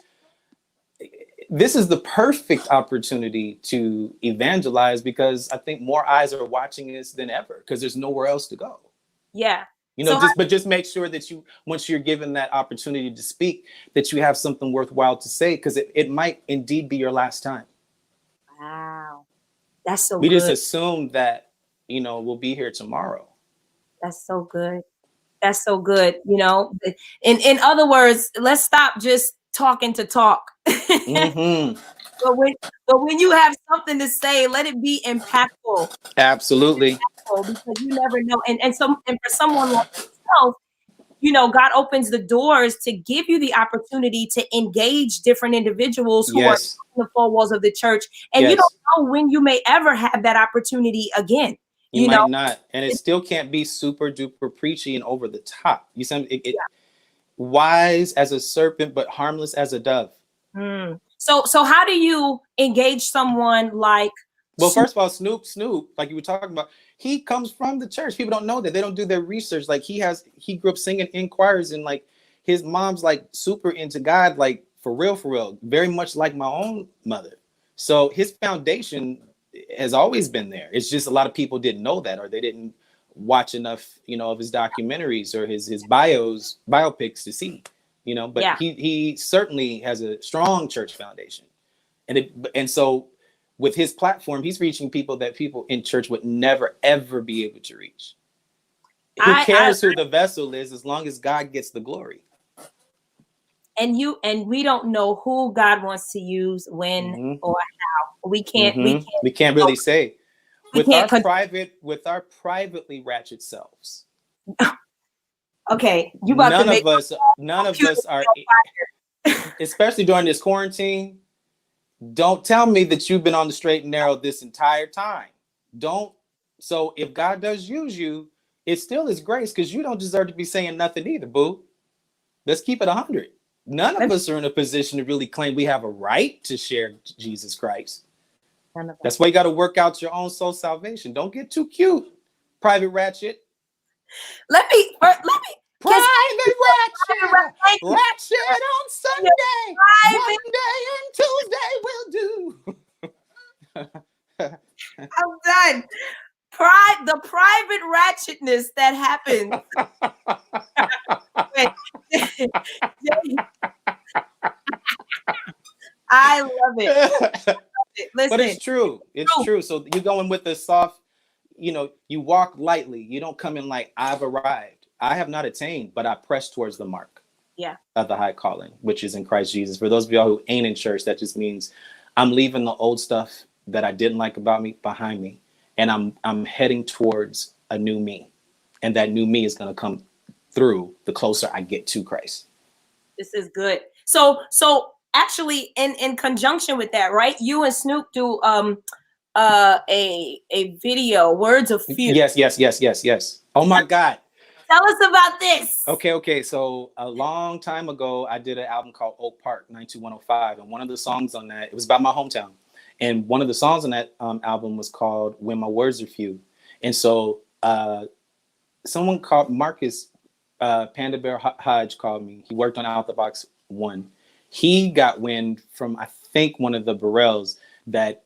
is the perfect opportunity to evangelize because I think more eyes are watching this than ever because there's nowhere else to go. Yeah. You know, just make sure that once you're given that opportunity to speak, that you have something worthwhile to say, because it might indeed be your last time. Wow. That's so good. We just assume that, you know, we'll be here tomorrow. That's so good. That's so good. You know, in other words, let's stop just talking to talk. But when you have something to say, let it be impactful. Absolutely. Because you never know. And for someone like yourself, you know, God opens the doors to give you the opportunity to engage different individuals who are in the four walls of the church. And you don't know when you may ever have that opportunity again. You might not. And it still can't be super duper preachy and over the top. You said wise as a serpent, but harmless as a dove. So how do you engage someone like? Well, first of all, Snoop, like you were talking about, he comes from the church. People don't know that. They don't do their research. Like he grew up singing in choirs, and like his mom's like super into God, like for real, very much like my own mother. So his foundation has always been there. It's just a lot of people didn't know that, or they didn't watch enough, you know, of his documentaries or his biopics to see, you know, but he certainly has a strong church foundation. And so with his platform, he's reaching people that people in church would never, ever be able to reach. Who cares who the vessel is as long as God gets the glory? and we don't know who God wants to use when or how. We can't really say. We With our can't privately ratchet selves. Okay, you about to make none of us are, especially during this quarantine. Don't tell me that you've been on the straight and narrow this entire time. Don't. So if God does use you, it still is grace, because you don't deserve to be saying nothing either, boo. Let's keep it 100. None of us are in a position to really claim we have a right to share Jesus Christ. That's why you got to work out your own soul salvation. Don't get too cute, Private Ratchet. Let me Private Ratchet on Sunday, Monday and Tuesday will do. I'm done. The private ratchetness that happens. I love it. Listen, but it's true. It's true. So you're going with the soft, you walk lightly. You don't come in like, I've arrived. I have not attained, but I press towards the mark of the high calling, which is in Christ Jesus. For those of y'all who ain't in church, that just means I'm leaving the old stuff that I didn't like about me behind me. And I'm heading towards a new me. And that new me is going to come through the closer I get to Christ. This is good. So actually in conjunction with that, right? You and Snoop do a video, Words of Fear. Yes. Oh my God. Tell us about this. Okay. So a long time ago, I did an album called Oak Park 92105. And one of the songs on that, it was about my hometown. And one of the songs on that album was called When My Words Are Few. And so someone called Marcus Panda Bear Hodge called me. He worked on Out the Box 1. He got wind from, I think, one of the Burrells that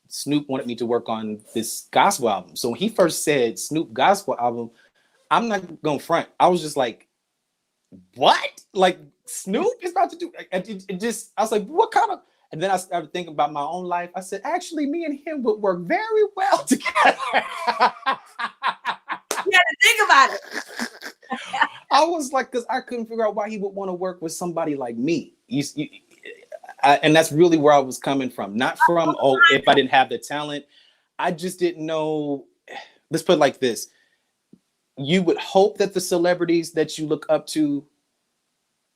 Snoop wanted me to work on this gospel album. So when he first said Snoop gospel album, I'm not going to front. I was just like, what? Like Snoop is about to do it? I was like, what kind of? And then I started thinking about my own life. I said, actually, me and him would work very well together. You had to think about it. I was like, because I couldn't figure out why he would want to work with somebody like me. And that's really where I was coming from. Not from, if I didn't have the talent. I just didn't know. Let's put it like this. You would hope that the celebrities that you look up to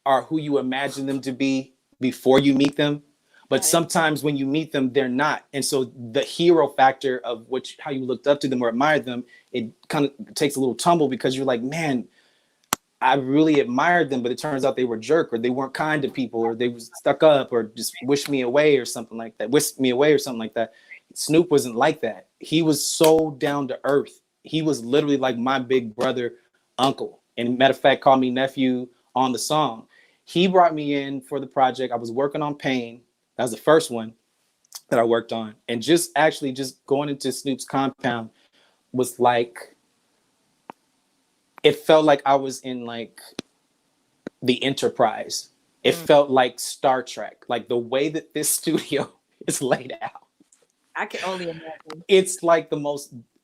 are who you imagine them to be before you meet them. But sometimes when you meet them, they're not. And so the hero factor of how you looked up to them or admired them, it kind of takes a little tumble, because you're like, man, I really admired them, but it turns out they were a jerk, or they weren't kind to people, or they was stuck up, or just whisked me away or something like that. Snoop wasn't like that. He was so down to earth. He was literally like my big brother, uncle. And matter of fact, called me nephew on the song. He brought me in for the project. I was working on Pain. That was the first one that I worked on. And just going into Snoop's compound was like, it felt like I was in like the Enterprise. It felt like Star Trek, like the way that this studio is laid out. I can only imagine. It's like the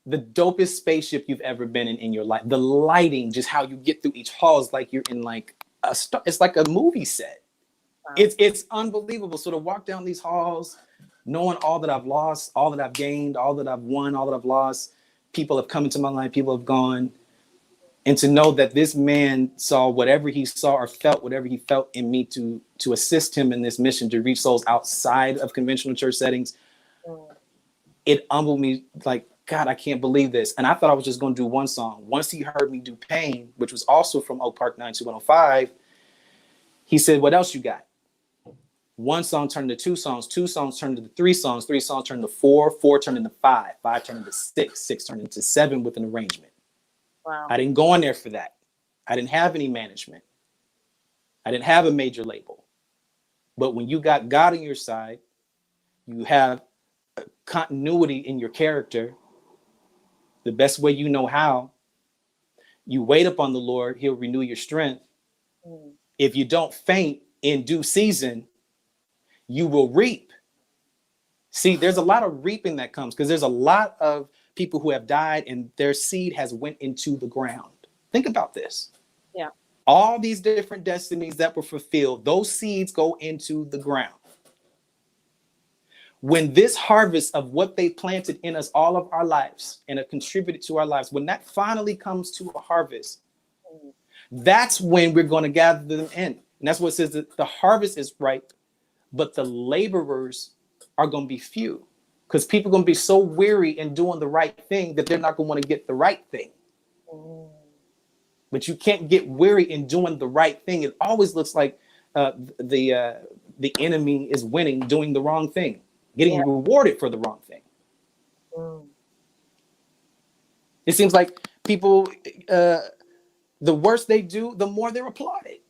dopest spaceship you've ever been in your life. The lighting, just how you get through each hall is like you're in like it's like a movie set. Wow. It's unbelievable. So to walk down these halls, knowing all that I've lost, all that I've gained, all that I've won, all that I've lost, people have come into my life, people have gone, and to know that this man saw whatever he saw or felt whatever he felt in me to assist him in this mission to reach souls outside of conventional church settings, it humbled me. Like, God, I can't believe this. And I thought I was just going to do one song. Once he heard me do Pain, which was also from Oak Park 92105, he said, what else you got? One song turned into two songs turned into three songs turned into four turned into five turned into six turned into seven with an arrangement. Wow. I didn't go in there for that. I didn't have any management. I didn't have a major label. But when you got God on your side, you have continuity in your character, the best way you know how. You wait upon the Lord, he'll renew your strength. If you don't faint in due season, you will reap. See, there's a lot of reaping that comes, because there's a lot of people who have died and their seed has went into the ground. Think about this. Yeah. All these different destinies that were fulfilled, those seeds go into the ground. When this harvest of what they planted in us all of our lives and have contributed to our lives, when that finally comes to a harvest, that's when we're going to gather them in. And that's what it says, that the harvest is ripe, but the laborers are going to be few, because people are going to be so weary in doing the right thing that they're not going to want to get the right thing. But you can't get weary in doing the right thing. It always looks like the enemy is winning, doing the wrong thing, getting rewarded for the wrong thing. It seems like people, the worse they do, the more they're applauded.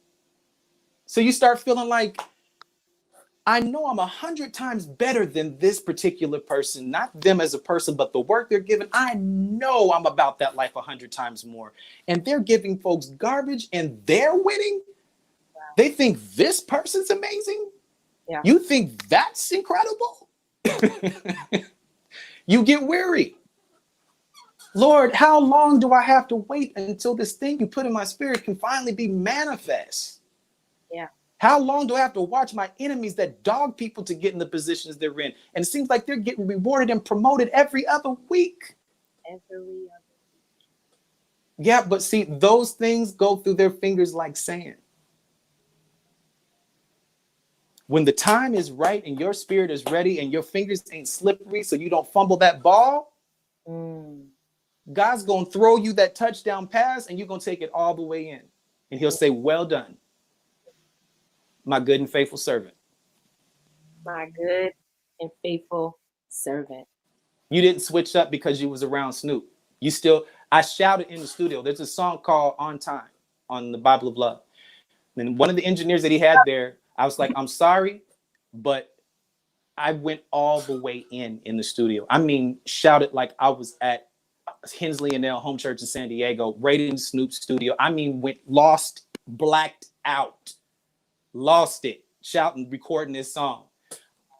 So you start feeling like, I know I'm 100 times better than this particular person, not them as a person, but the work they're giving. I know I'm about that life 100 times more. And they're giving folks garbage and they're winning. Wow. They think this person's amazing. Yeah. You think that's incredible? You get weary. Lord, how long do I have to wait until this thing you put in my spirit can finally be manifest? Yeah. How long do I have to watch my enemies that dog people to get in the positions they're in? And it seems like they're getting rewarded and promoted every other week. Every other. Yeah, but see, those things go through their fingers like sand. When the time is right and your spirit is ready and your fingers ain't slippery so you don't fumble that ball, God's going to throw you that touchdown pass and you're going to take it all the way in. And he'll say, well done, my good and faithful servant. My good and faithful servant. You didn't switch up because you was around Snoop. I shouted in the studio. There's a song called On Time on the Bible of Love. And one of the engineers that he had there, I was like, I'm sorry, but I went all the way in the studio. I mean, shouted like I was at Hensley and Nell Home Church in San Diego, right in Snoop's studio. I mean, blacked out. Lost it, shouting, recording this song.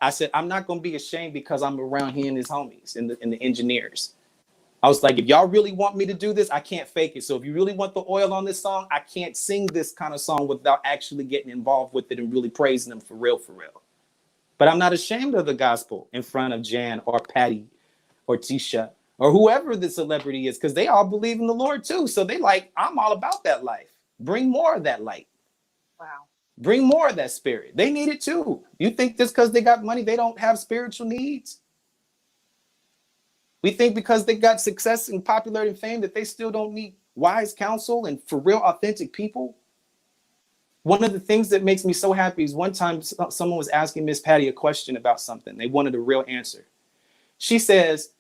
I said, I'm not going to be ashamed because I'm around here and his homies and the engineers. I was like, if y'all really want me to do this, I can't fake it. So if you really want the oil on this song, I can't sing this kind of song without actually getting involved with it and really praising them for real, for real. But I'm not ashamed of the gospel in front of Jan or Patti or Tisha or whoever the celebrity is, because they all believe in the Lord too. So they like, I'm all about that life. Bring more of that light. Wow. Bring more of that spirit. They need it too. You think just because they got money, they don't have spiritual needs? We think because they got success and popularity and fame that they still don't need wise counsel and for real authentic people? One of the things that makes me so happy is one time someone was asking Miss Patti a question about something. They wanted a real answer. She says,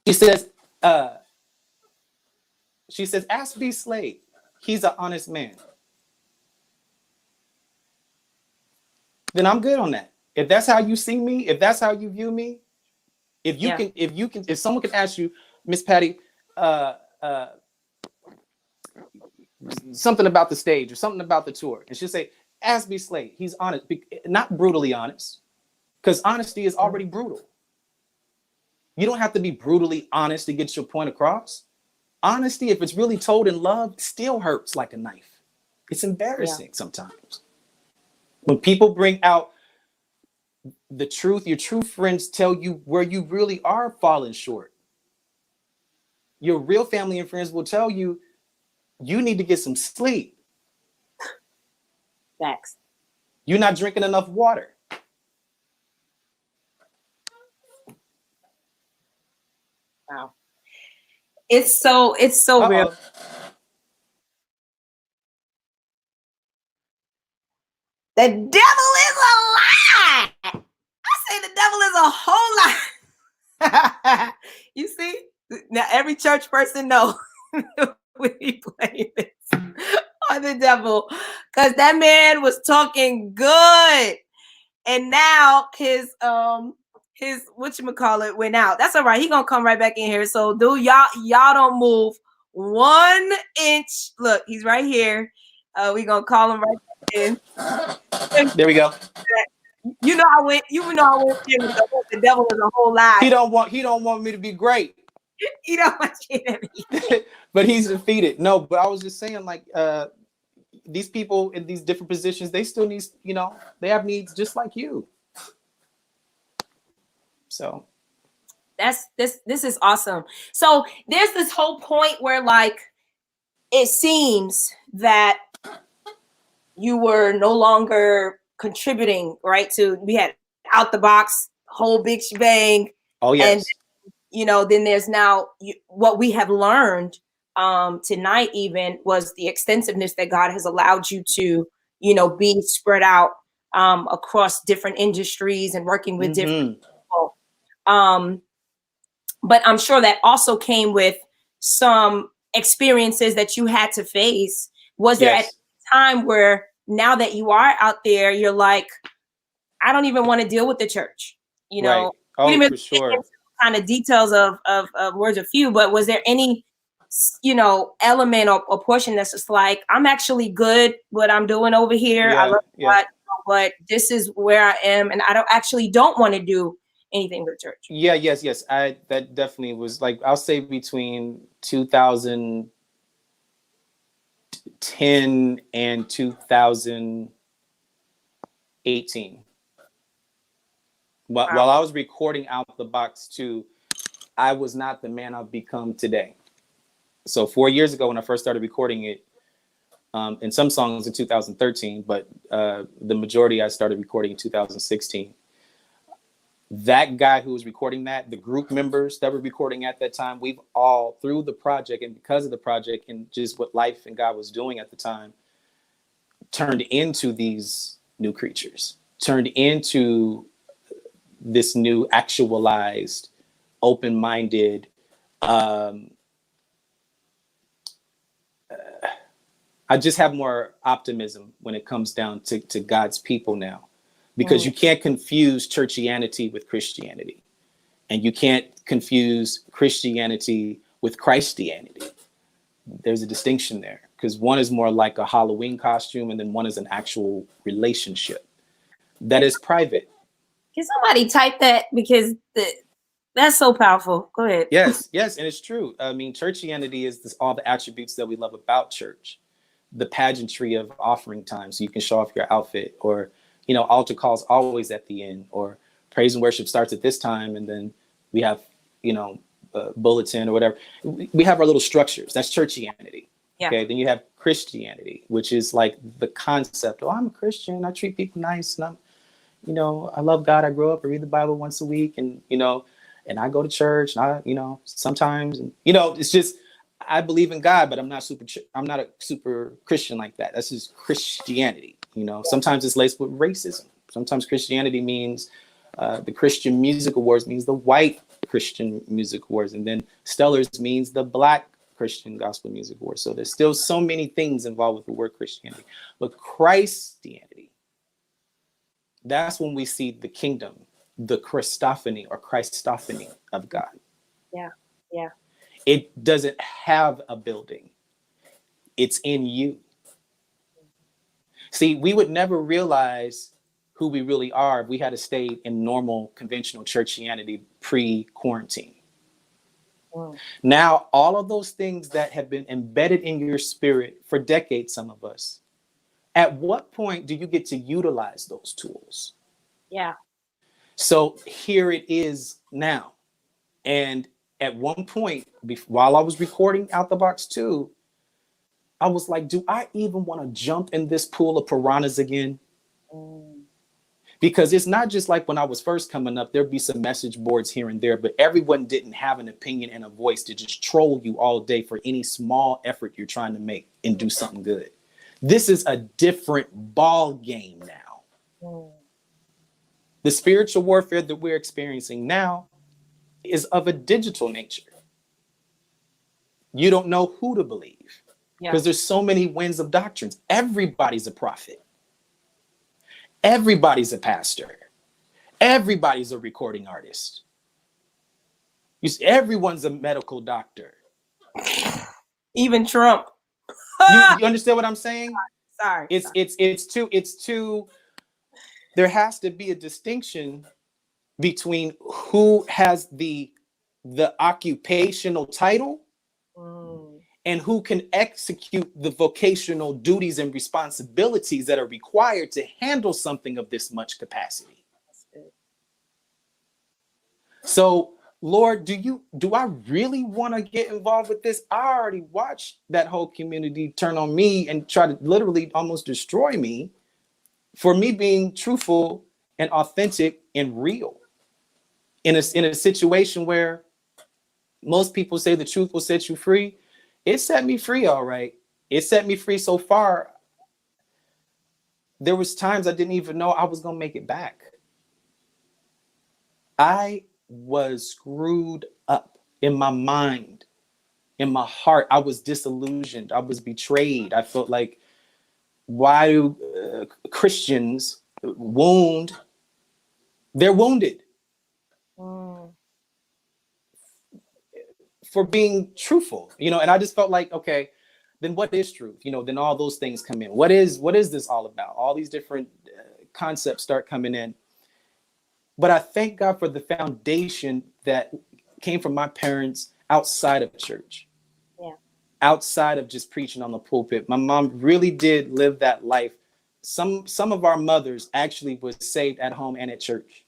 ask B.Slade. He's an honest man. Then I'm good on that. If that's how you see me, if that's how you view me, if someone can ask you, Miss Patti, something about the stage or something about the tour, and she'll say, ask B.Slade. He's honest, not brutally honest, because honesty is already brutal. You don't have to be brutally honest to get your point across. Honesty, if it's really told in love, still hurts like a knife. It's embarrassing sometimes. When people bring out the truth, your true friends tell you where you really are falling short. Your real family and friends will tell you, you need to get some sleep. Facts. You're not drinking enough water. Wow. It's so real. The devil is a lie. I say the devil is a whole lie. You see? Now every church person knows when he played this on the devil. Because that man was talking good. And now his whatchamacallit went out. That's all right. He gonna come right back in here. So dude, y'all don't move 1 inch. Look, he's right here. We gonna call him right back in. There we go. You know I went in with the devil is a whole lie. He don't want me to be great. You know what you But he's defeated. No, but I was just saying, like, these people in these different positions, they still need, you know, they have needs just like you. So this is awesome. So there's this whole point where like it seems that you were no longer contributing, right? To we had out the box, whole big shebang. Oh yes. And you know, then there's now what we have learned tonight even was the extensiveness that God has allowed you to, you know, be spread out across different industries and working with different people. But I'm sure that also came with some experiences that you had to face. Was there at a time where now that you are out there, you're like, I don't even want to deal with the church, you know? Right. Oh, for sure. Kind of details of words of few, but was there any, you know, element or portion that's just like, I'm actually good what I'm doing over here. I love God, but this is where I am, and I don't want to do anything with the church. Yeah, yes. That definitely was like, I'll say between 2010 and 2018. But while I was recording Out the Box 2, I was not the man I've become today. So 4 years ago when I first started recording it, and some songs in 2013, but the majority I started recording in 2016. That guy who was recording that, the group members that were recording at that time, we've all, through the project and because of the project and just what life and God was doing at the time, turned into these new creatures, turned into this new actualized, open-minded, I just have more optimism when it comes down to God's people now, because you can't confuse churchianity with Christianity, and you can't confuse Christianity with Christianity. There's a distinction there, because one is more like a Halloween costume, and then one is an actual relationship that is private. Can somebody type that, because that's so powerful. Go ahead. Yes, and it's true. I mean, churchianity is all the attributes that we love about church. The pageantry of offering time, so you can show off your outfit, or, you know, altar calls always at the end, or praise and worship starts at this time, and then we have, you know, bulletin or whatever. We have our little structures. That's churchianity. Yeah. Okay. Then you have Christianity, which is like the concept. Oh, I'm a Christian. I treat people nice, and I'm, you know, I love God. I grow up. I read the Bible once a week, and, you know, and I go to church, and I, you know, sometimes, and, you know, it's just, I believe in God, but I'm not a super Christian like that. That's just Christianity. You know, sometimes it's laced with racism. Sometimes Christianity means the Christian Music Awards means the white Christian Music Awards, and then Stellars means the black Christian Gospel Music Awards. So there's still so many things involved with the word Christianity. But Christianity, that's when we see the kingdom, the Christophany or Christophany of God. Yeah. It doesn't have a building. It's in you. See, we would never realize who we really are if we had to stay in normal, conventional churchianity pre-quarantine. Now, all of those things that have been embedded in your spirit for decades, some of us, at what point do you get to utilize those tools? Yeah. So here it is now. And at one point, while I was recording Out the Box 2, I was like, do I even want to jump in this pool of piranhas again? Because it's not just like when I was first coming up, there'd be some message boards here and there, but everyone didn't have an opinion and a voice to just troll you all day for any small effort you're trying to make and do something good. This is a different ball game now. The spiritual warfare that we're experiencing now is of a digital nature. You don't know who to believe because there's so many winds of doctrines. Everybody's a prophet. Everybody's a pastor. Everybody's a recording artist. Everyone's a medical doctor. Even Trump. You understand what I'm saying? Sorry. It's too. There has to be a distinction between who has the the occupational title and who can execute the vocational duties and responsibilities that are required to handle something of this much capacity. So, Lord, do I really want to get involved with this? I already watched that whole community turn on me and try to literally almost destroy me for me being truthful and authentic and real in a situation where most people say the truth will set you free. It set me free, all right. It set me free so far. There was times I didn't even know I was going to make it back. I was screwed up in my mind, in my heart. I was disillusioned. I was betrayed. I felt like, why do Christians wound? They're wounded for being truthful, and I just felt like, okay, then what is truth? Then all those things come in. What is this all about? All these different concepts start coming in. But I thank God for the foundation that came from my parents outside of church, outside of just preaching on the pulpit. My mom really did live that life. Some of our mothers actually was saved at home and at church.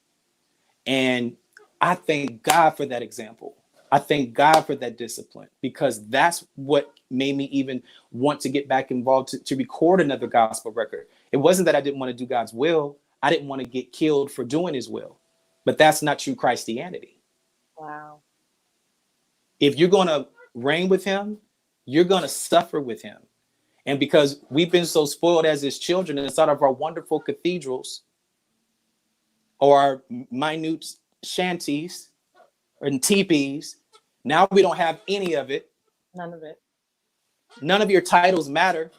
And I thank God for that example. I thank God for that discipline, because that's what made me even want to get back involved to record another gospel record. It wasn't that I didn't want to do God's will. I didn't want to get killed for doing his will. But that's not true Christianity. Wow. If you're going to reign with him, you're going to suffer with him. And because we've been so spoiled as his children inside of our wonderful cathedrals or our minute shanties and teepees, now we don't have any of it. None of it. None of your titles matter.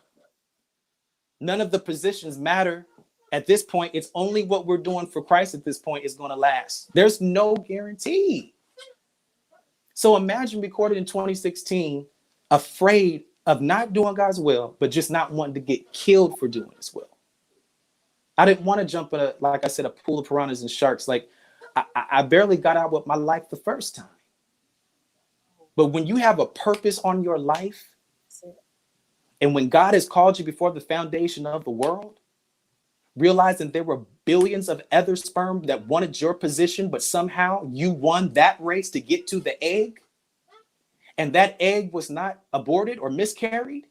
None of the positions matter. At this point, it's only what we're doing for Christ at this point is going to last. There's no guarantee. So imagine recording in 2016, afraid of not doing God's will, but just not wanting to get killed for doing his will. I didn't want to jump in like I said, a pool of piranhas and sharks. Like I barely got out with my life the first time. But when you have a purpose on your life, and when God has called you before the foundation of the world, realizing there were billions of other sperm that wanted your position, but somehow you won that race to get to the egg, and that egg was not aborted or miscarried,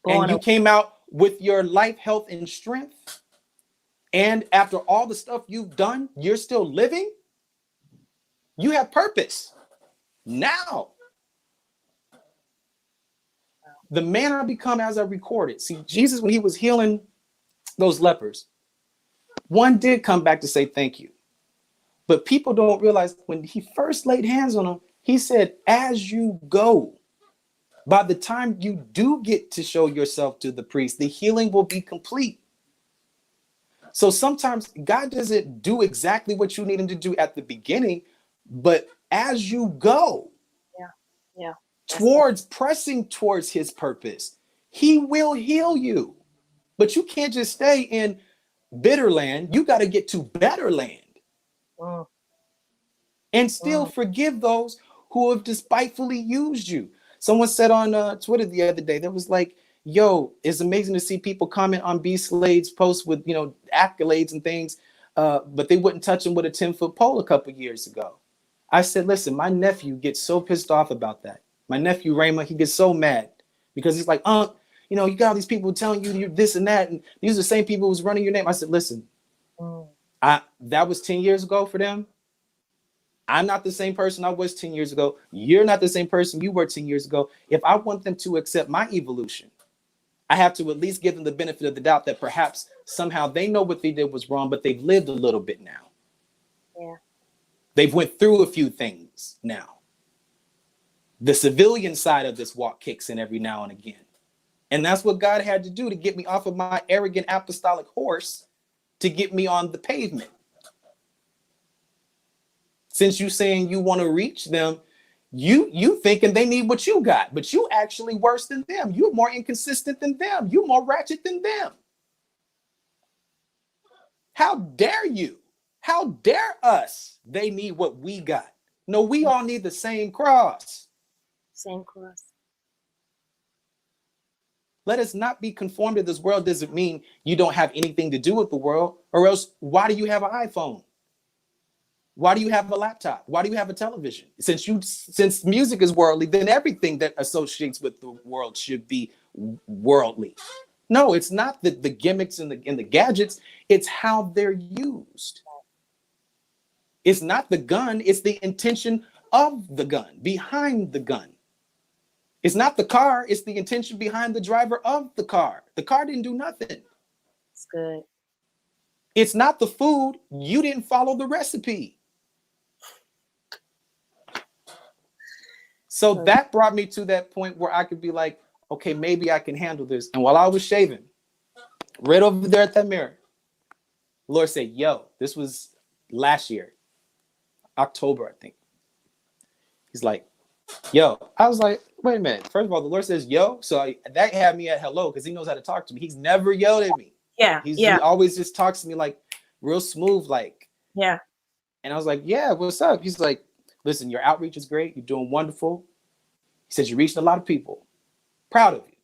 and you came out with your life, health, and strength, and after all the stuff you've done, you're still living, you have purpose. Now, the man I become as I recorded. See, Jesus, when he was healing those lepers, one did come back to say thank you. But people don't realize when he first laid hands on them, he said, as you go, by the time you do get to show yourself to the priest, the healing will be complete. So sometimes God doesn't do exactly what you need him to do at the beginning, but as you go towards pressing towards his purpose, he will heal you. But you can't just stay in bitter land. You got to get to better land. And still forgive those who have despitefully used you. Someone said on Twitter the other day, that was like, yo, it's amazing to see people comment on B.Slade's posts with, accolades and things, but they wouldn't touch him with a 10-foot pole a couple years ago. I said, listen, my nephew gets so pissed off about that. My nephew, Raymond, he gets so mad because he's like, you got all these people telling you you're this and that, and these are the same people who's running your name. I said, listen, that was 10 years ago for them. I'm not the same person I was 10 years ago. You're not the same person you were 10 years ago. If I want them to accept my evolution, I have to at least give them the benefit of the doubt that perhaps somehow they know what they did was wrong, but they've lived a little bit now. Yeah. They've went through a few things now. The civilian side of this walk kicks in every now and again. And that's what God had to do to get me off of my arrogant apostolic horse to get me on the pavement. Since you saying you want to reach them, you thinking they need what you got, but you actually worse than them. You're more inconsistent than them. You're more ratchet than them. How dare you? How dare us? They need what we got. No, we all need the same cross. Same cross. Let us not be conformed to this world. Doesn't mean you don't have anything to do with the world, or else why do you have an iPhone? Why do you have a laptop? Why do you have a television? Since music is worldly, then everything that associates with the world should be worldly. No, it's not the gimmicks and the gadgets. It's how they're used. It's not the gun. It's the intention of the gun, behind the gun. It's not the car. It's the intention behind the driver of the car. The car didn't do nothing. It's good. It's not the food. You didn't follow the recipe. So that brought me to that point where I could be like, okay, maybe I can handle this. And while I was shaving, right over there at that mirror, the Lord said, yo, this was last year, October, I think. He's like, yo. I was like, wait a minute. First of all, the Lord says, yo. So that had me at hello because he knows how to talk to me. He's never yelled at me. Yeah. He always just talks to me like real smooth, like. Yeah. And I was like, yeah, what's up? He's like, listen, your outreach is great. You're doing wonderful. He says, you're reaching a lot of people. Proud of you.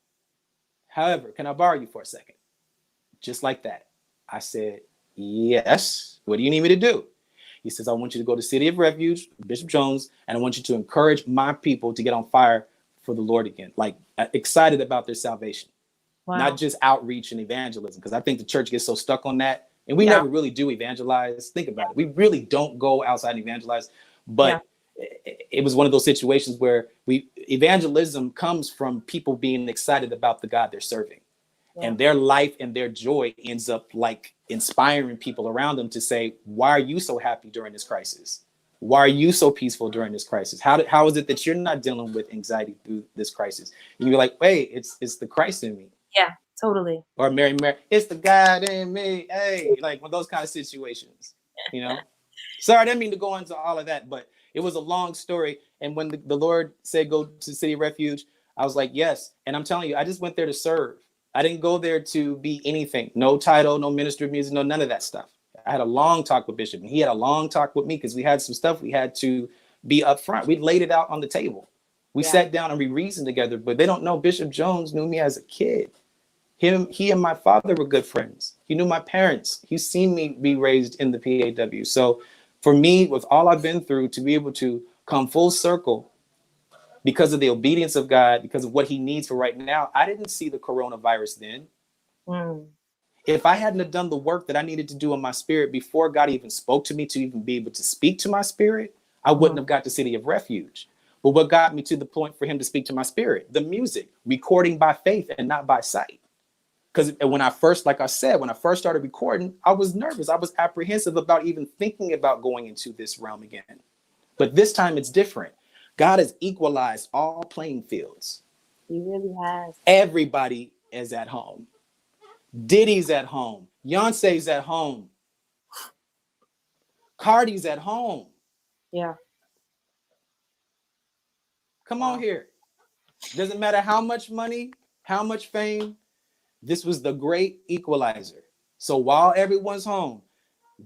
However, can I borrow you for a second? Just like that. I said, yes. What do you need me to do? He says, I want you to go to City of Refuge, Bishop Jones, and I want you to encourage my people to get on fire for the Lord again. Like excited about their salvation. Wow. Not just outreach and evangelism, because I think the church gets so stuck on that. And we never really do evangelize. Think about it. We really don't go outside and evangelize. But it was one of those situations where evangelism comes from people being excited about the God they're serving. Yeah. And their life and their joy ends up like inspiring people around them to say, why are you so happy during this crisis? Why are you so peaceful during this crisis? How is it that you're not dealing with anxiety through this crisis? And you're like, wait, it's the Christ in me. Yeah, totally. Or Mary, it's the God in me. Hey, like one of those kind of situations, you know? Sorry, I didn't mean to go into all of that, but it was a long story. And when the Lord said, go to City of Refuge, I was like, yes. And I'm telling you, I just went there to serve. I didn't go there to be anything. No title, no minister of music, no, none of that stuff. I had a long talk with Bishop and he had a long talk with me because we had some stuff we had to be upfront. We laid it out on the table. We sat down and we reasoned together, but they don't know Bishop Jones knew me as a kid. He and my father were good friends. He knew my parents. He's seen me be raised in the PAW. So for me, with all I've been through, to be able to come full circle because of the obedience of God, because of what he needs for right now, I didn't see the coronavirus then. If I hadn't have done the work that I needed to do in my spirit before God even spoke to me to even be able to speak to my spirit, I wouldn't have got to City of Refuge. But what got me to the point for him to speak to my spirit? The music, recording by faith and not by sight. Because when I first started recording, I was nervous. I was apprehensive about even thinking about going into this realm again. But this time it's different. God has equalized all playing fields. He really has. Everybody is at home. Diddy's at home. Beyonce's at home. Cardi's at home. Yeah. Come on here. Doesn't matter how much money, how much fame. This was the great equalizer. So while everyone's home,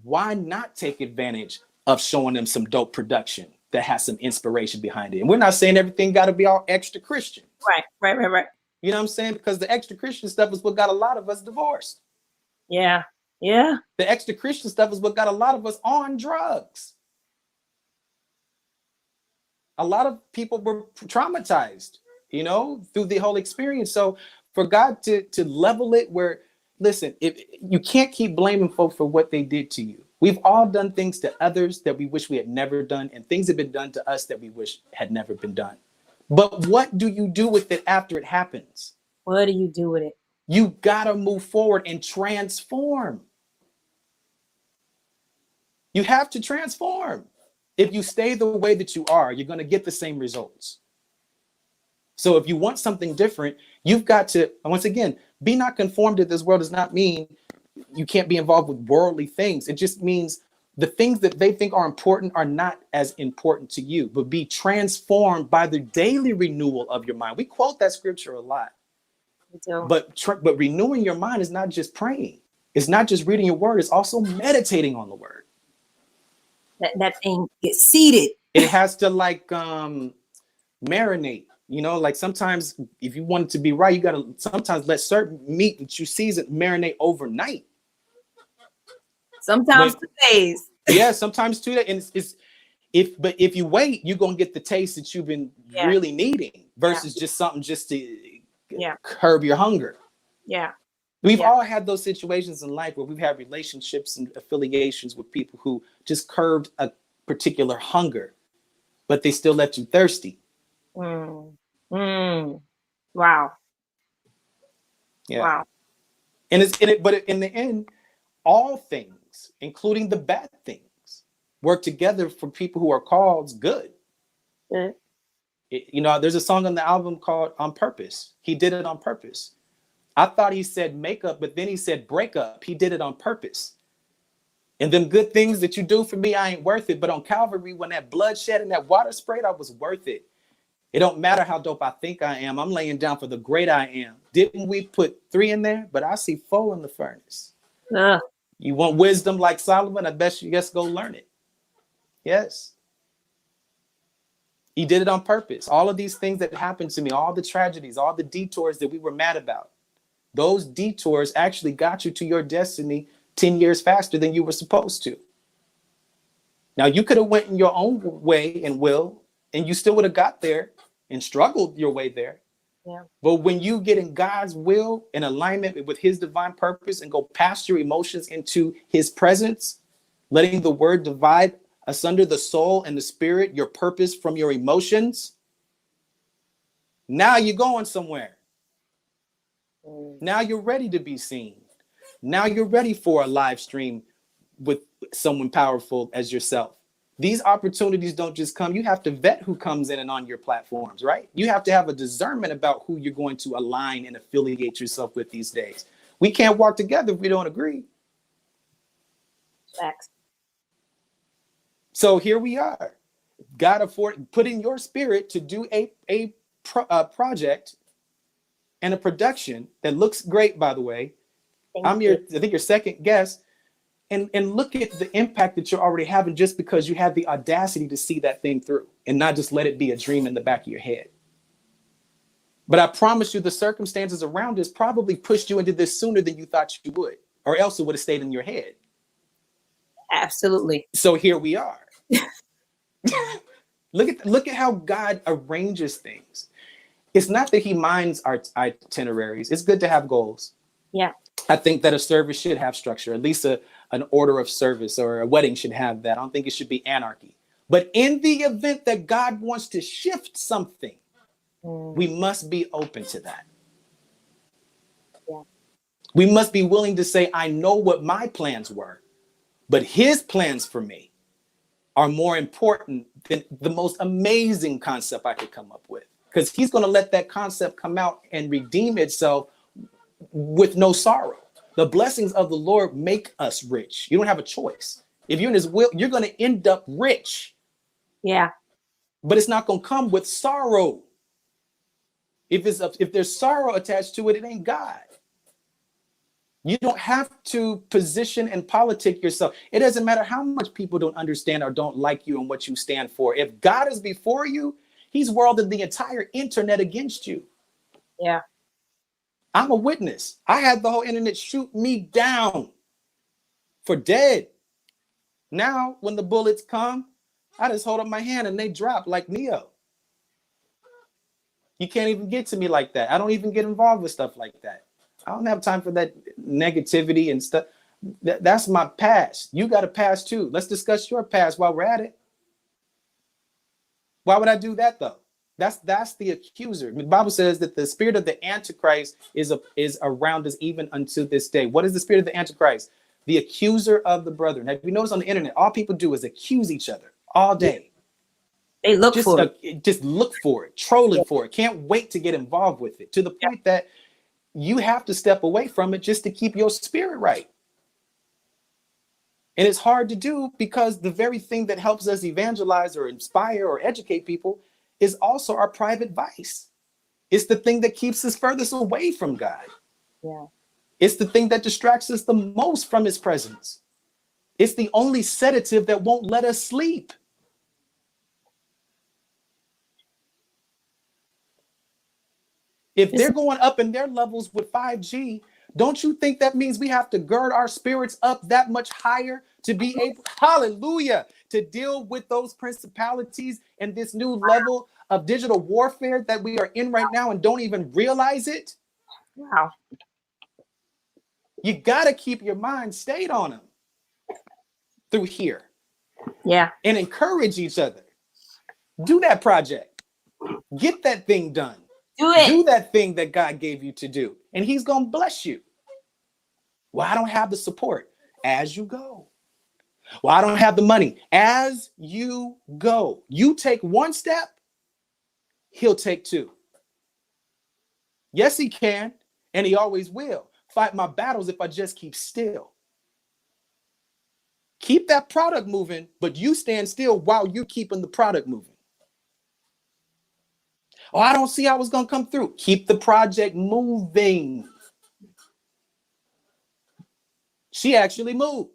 why not take advantage of showing them some dope production that has some inspiration behind it? And we're not saying everything got to be all extra Christian. Right. You know what I'm saying? Because the extra Christian stuff is what got a lot of us divorced. Yeah. The extra Christian stuff is what got a lot of us on drugs. A lot of people were traumatized, you know, through the whole experience. So for God to level it where, listen, if you can't keep blaming folks for what they did to you. We've all done things to others that we wish we had never done, and things have been done to us that we wish had never been done. But what do you do with it after it happens? What do you do with it? You gotta move forward and transform. You have to transform. If you stay the way that you are, you're gonna get the same results. So if you want something different, you've got to, once again, be not conformed to this world does not mean you can't be involved with worldly things. It just means the things that they think are important are not as important to you, but be transformed by the daily renewal of your mind. We quote that scripture a lot. But renewing your mind is not just praying. It's not just reading your word. It's also meditating on the word. That thing gets seated It has to like marinate. You know, like sometimes if you want it to be right, you gotta sometimes let certain meat that you season marinate overnight. Sometimes When 2 days. yeah, sometimes too. And if you wait, you're gonna get the taste that you've been Yeah. really needing Yeah. versus just something just to Yeah. curb your hunger. Yeah. We've Yeah. all had those situations in life where we've had relationships and affiliations with people who just curbed a particular hunger, but they still left you thirsty. Mm. Mm. Wow. Yeah. Wow. And it's in it, but in the end, all things, including the bad things, work together for people who are called good. Good. You know, there's a song on the album called On Purpose. He did it on purpose. I thought he said makeup, but then he said breakup. He did it on purpose. And them good things that you do for me, I ain't worth it. But on Calvary, when that blood shed and that water sprayed, I was worth it. It don't matter how dope I think I am. I'm laying down for the great I am. Didn't we put 3 in there? But I see 4 in the furnace. You want wisdom like Solomon? I bet you just go learn it. Yes. He did it on purpose. All of these things that happened to me, all the tragedies, all the detours that we were mad about, those detours actually got you to your destiny 10 years faster than you were supposed to. Now, you could have went in your own way and will, and you still would have got there and struggled your way there. Yeah. But when you get in God's will in alignment with his divine purpose and go past your emotions into his presence, letting the word divide asunder the soul and the spirit, your purpose from your emotions, now you're going somewhere. Now you're ready to be seen. Now you're ready for a live stream with someone powerful as yourself. These opportunities don't just come. You have to vet who comes in and on your platforms, right? You have to have a discernment about who you're going to align and affiliate yourself with these days. We can't walk together if we don't agree. Facts. So here we are. God put in your spirit to do a project and a production that looks great, by the way. I think your second guest. And look at the impact that you're already having just because you have the audacity to see that thing through and not just let it be a dream in the back of your head. But I promise you, the circumstances around us probably pushed you into this sooner than you thought you would, or else it would have stayed in your head. Absolutely. So here we are. Look at how God arranges things. It's not that he minds our itineraries. It's good to have goals. Yeah. I think that a service should have structure, at least an order of service, or a wedding should have that. I don't think it should be anarchy. But in the event that God wants to shift something, we must be open to that. Yeah. We must be willing to say, I know what my plans were, but his plans for me are more important than the most amazing concept I could come up with. Because he's going to let that concept come out and redeem itself with no sorrow. The blessings of the Lord make us rich. You don't have a choice. If you're in his will, you're going to end up rich. Yeah. But it's not going to come with sorrow. If there's sorrow attached to it, it ain't God. You don't have to position and politic yourself. It doesn't matter how much people don't understand or don't like you and what you stand for. If God is before you, he's welded the entire internet against you. Yeah. I'm a witness. I had the whole internet shoot me down for dead. Now, when the bullets come, I just hold up my hand and they drop like Neo. You can't even get to me like that. I don't even get involved with stuff like that. I don't have time for that negativity and stuff. That's my past. You got a past too. Let's discuss your past while we're at it. Why would I do that though? That's the accuser. The Bible says that the spirit of the Antichrist is around us even unto this day. What is the spirit of the Antichrist? The accuser of the brethren. Have you noticed on the internet, all people do is accuse each other all day. They look for it. Just look for it, trolling for it. Can't wait to get involved with it, to the point that you have to step away from it just to keep your spirit right. And it's hard to do because the very thing that helps us evangelize or inspire or educate people is also our private vice. It's the thing that keeps us furthest away from God. Yeah. It's the thing that distracts us the most from his presence. It's the only sedative that won't let us sleep. If they're going up in their levels with 5G, don't you think that means we have to gird our spirits up that much higher to be able, hallelujah, to deal with those principalities and this new level of digital warfare that we are in right now and don't even realize it? Wow. You got to keep your mind stayed on them through here. Yeah. And encourage each other. Do that project. Get that thing done. Do it. Do that thing that God gave you to do. And he's going to bless you. Well, I don't have the support. As you go. Well, I don't have the money. As you go. You take one step, he'll take two. Yes, he can. And he always will. Fight my battles if I just keep still. Keep that product moving, but you stand still while you keeping the product moving. Oh, I don't see how it's going to come through. Keep the project moving. She actually moved.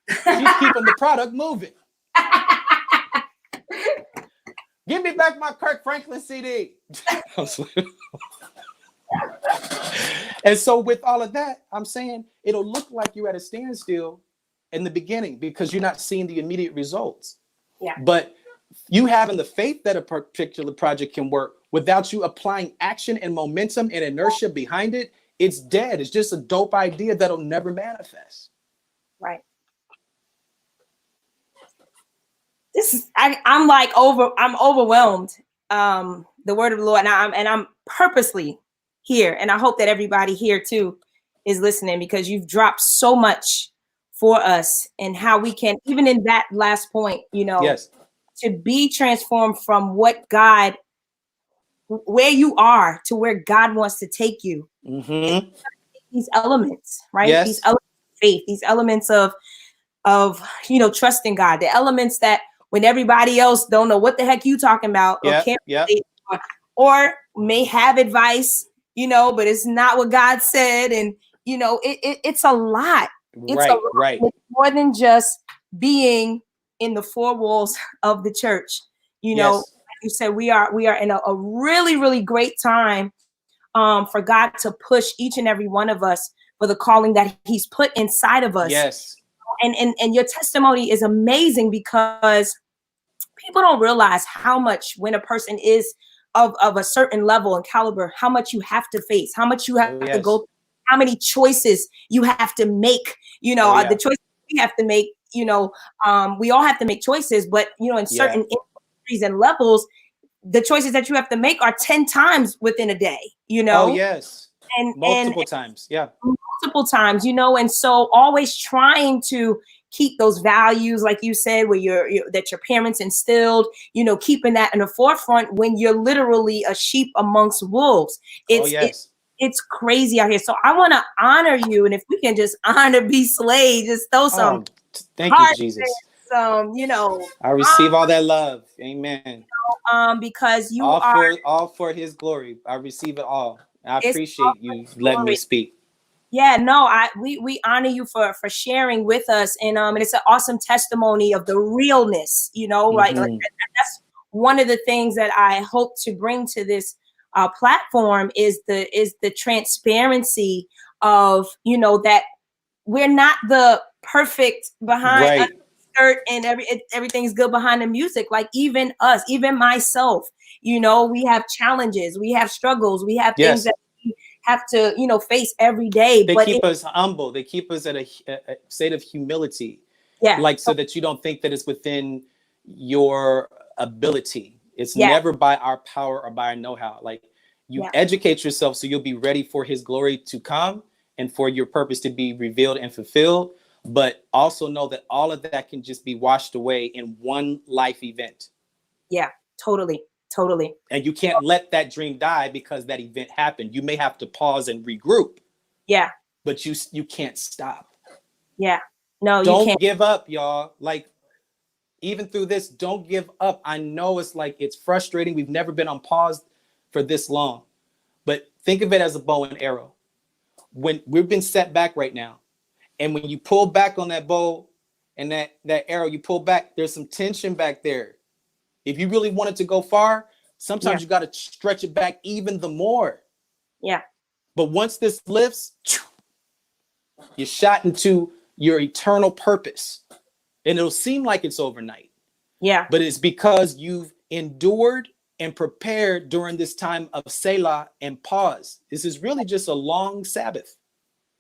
She's keeping the product moving. Give me back my Kirk Franklin CD. And so with all of that, I'm saying it'll look like you're at a standstill in the beginning because you're not seeing the immediate results. Yeah. But you having the faith that a particular project can work without you applying action and momentum and inertia behind it, it's dead. It's just a dope idea that'll never manifest. Right. I'm overwhelmed. The word of the Lord, and I'm purposely here, and I hope that everybody here too is listening because you've dropped so much for us and how we can, even in that last point, Yes. to be transformed from where you are to where God wants to take you. Mm-hmm. These elements, right? Yes. These elements of faith, these elements of trusting God, the elements that when everybody else don't know what the heck you talking about or can't relate, or may have advice, but it's not what God said. And, it's a lot. It's a lot. Right. It's more than just being in the four walls of the church. Like you said, we are in a really, really great time for God to push each and every one of us for the calling that he's put inside of us. Yes. And your testimony is amazing because people don't realize how much when a person is of a certain level and caliber, how much you have to face, how much you have to go, how many choices you have to make, the choices we have to make, we all have to make choices, but, in certain industries and levels, the choices that you have to make are 10 times within a day, Oh, yes. And multiple times. Yeah. Multiple times, and so always trying to keep those values, like you said, where that your parents instilled, keeping that in the forefront when you're literally a sheep amongst wolves. It's crazy out here. So I want to honor you. And if we can just honor B.Slade, just throw some. Thank you, Jesus. Some, I receive all that love. Amen. Because you all for his glory. I receive it all. I appreciate you letting me speak. Yeah, no, we honor you for sharing with us, and it's an awesome testimony of the realness, like that's one of the things that I hope to bring to this platform is the transparency of that we're not the perfect behind a skirt and everything's good behind the music. Like even us, even myself, we have challenges, we have struggles, we have things that have to face every day. They keep us humble. They keep us at a state of humility. Yeah. Like so that you don't think that it's within your ability. It's never by our power or by our know-how. Like you educate yourself so you'll be ready for his glory to come and for your purpose to be revealed and fulfilled. But also know that all of that can just be washed away in one life event. Yeah, totally. And you can't let that dream die because that event happened. You may have to pause and regroup. Yeah. But you can't stop. Yeah. No, you can't. Don't give up, y'all. Like, even through this, don't give up. I know it's frustrating. We've never been on pause for this long. But think of it as a bow and arrow. When we've been set back right now, and when you pull back on that bow and that arrow, you pull back, there's some tension back there. If you really want it to go far, sometimes you got to stretch it back even the more. Yeah. But once this lifts, you're shot into your eternal purpose. And it'll seem like it's overnight. Yeah. But it's because you've endured and prepared during this time of Selah and pause. This is really just a long Sabbath.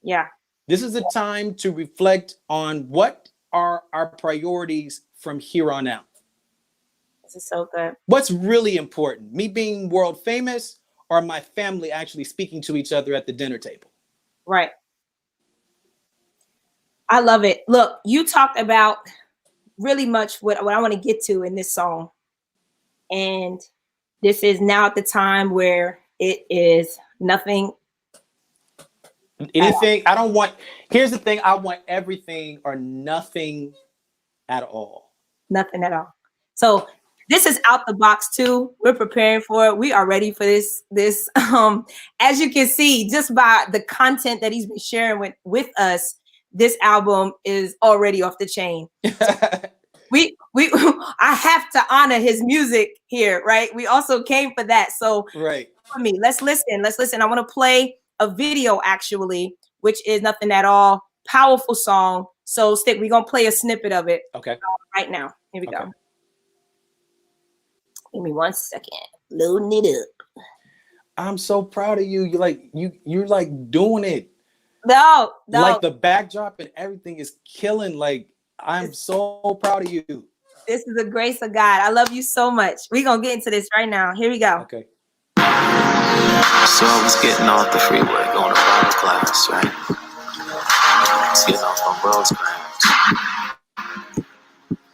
Yeah. This is a time to reflect on what are our priorities from here on out. This is so good. What's really important? Me being world famous or my family actually speaking to each other at the dinner table? Right. I love it. Look, you talked about really much what I want to get to in this song. And this is now at the time where it is nothing. Anything. I don't want, here's the thing. I want everything or nothing at all. Nothing at all. So this is out the box too. We're preparing for it. We are ready for this. As you can see, just by the content that he's been sharing with us, this album is already off the chain. I have to honor his music here, right? We also came for that. So right. For me, let's listen. I want to play a video actually, which is Nothing at All. Powerful song. So Stick, we're gonna play a snippet of it. Okay. Right now. Here we go. Give me 1 second. Loading it up. I'm so proud of you. You're like doing it. No. Like the backdrop and everything is killing. Like I'm so proud of you. This is the grace of God. I love you so much. We're gonna get into this right now. Here we go. Okay. So I was getting off the freeway, going to Bible class, right? I was getting off on World's Grams.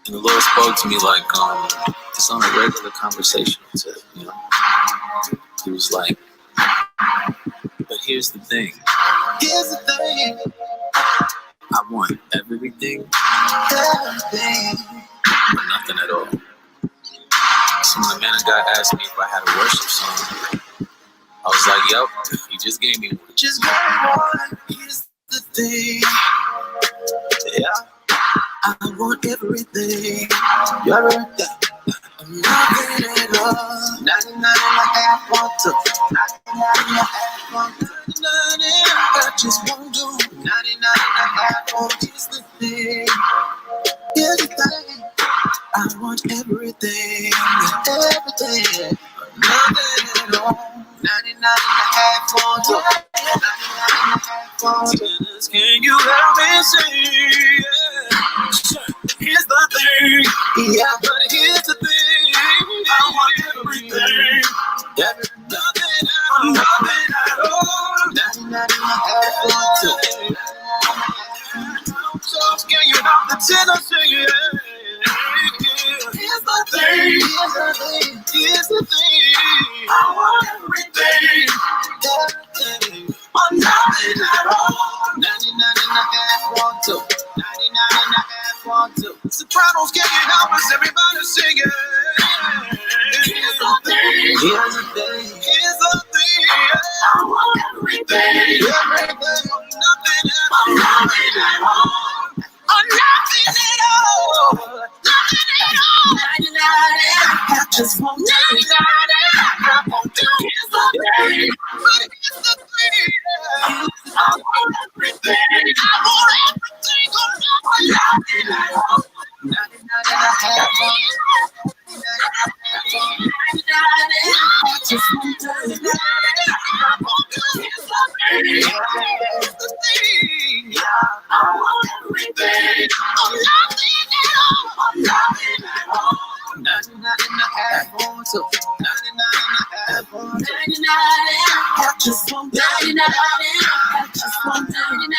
And the Lord spoke to me like, it's on a regular conversation tip, you know? He was like, but here's the thing. Here's the thing. I want everything, but nothing at all. So when the man of God asked me if I had a worship song, I was like, yep, he just gave me one. Just gave me one. Here's the thing. Yeah. I want everything. You ever heard that? Nothing at all. 99 and a half want to. 99 and a half want to. 99 I just won't do. 99 and a half want. Here's the thing. Here's the thing. I want everything. Everything. Nothing at all. 99 and a half want to. 99 and a half want to. Can you help me sing? Here's the thing. Yeah, but here's the thing. I want everything. Nothing at all. 99 and a half want to. So can you help the tenor sing? Here's the thing. Here's the thing. Here's the thing. I want everything. Everything. I'm nothing at all. 99 and a half want to. 99 and a half want to. Sopranos, can you help us? Everybody sing it. Here's the thing. Here's the thing. Here's the thing. I want everything. Everything. Nothing at all. Nothing at all. I'm nothing at all. Nothing at all. 99 I just want 99 I won't do. Here's the thing. Here's the thing. I want everything. I want everything. I'm nothing at all. 99 and a half. 99 I just want 99 I won't do. Here's the thing. Here's the thing. I want everything. I'm nothing at all. I'm nothing at all. 99 and a half want to. 99 and a half want to. 99 I just want 99. I just want 99.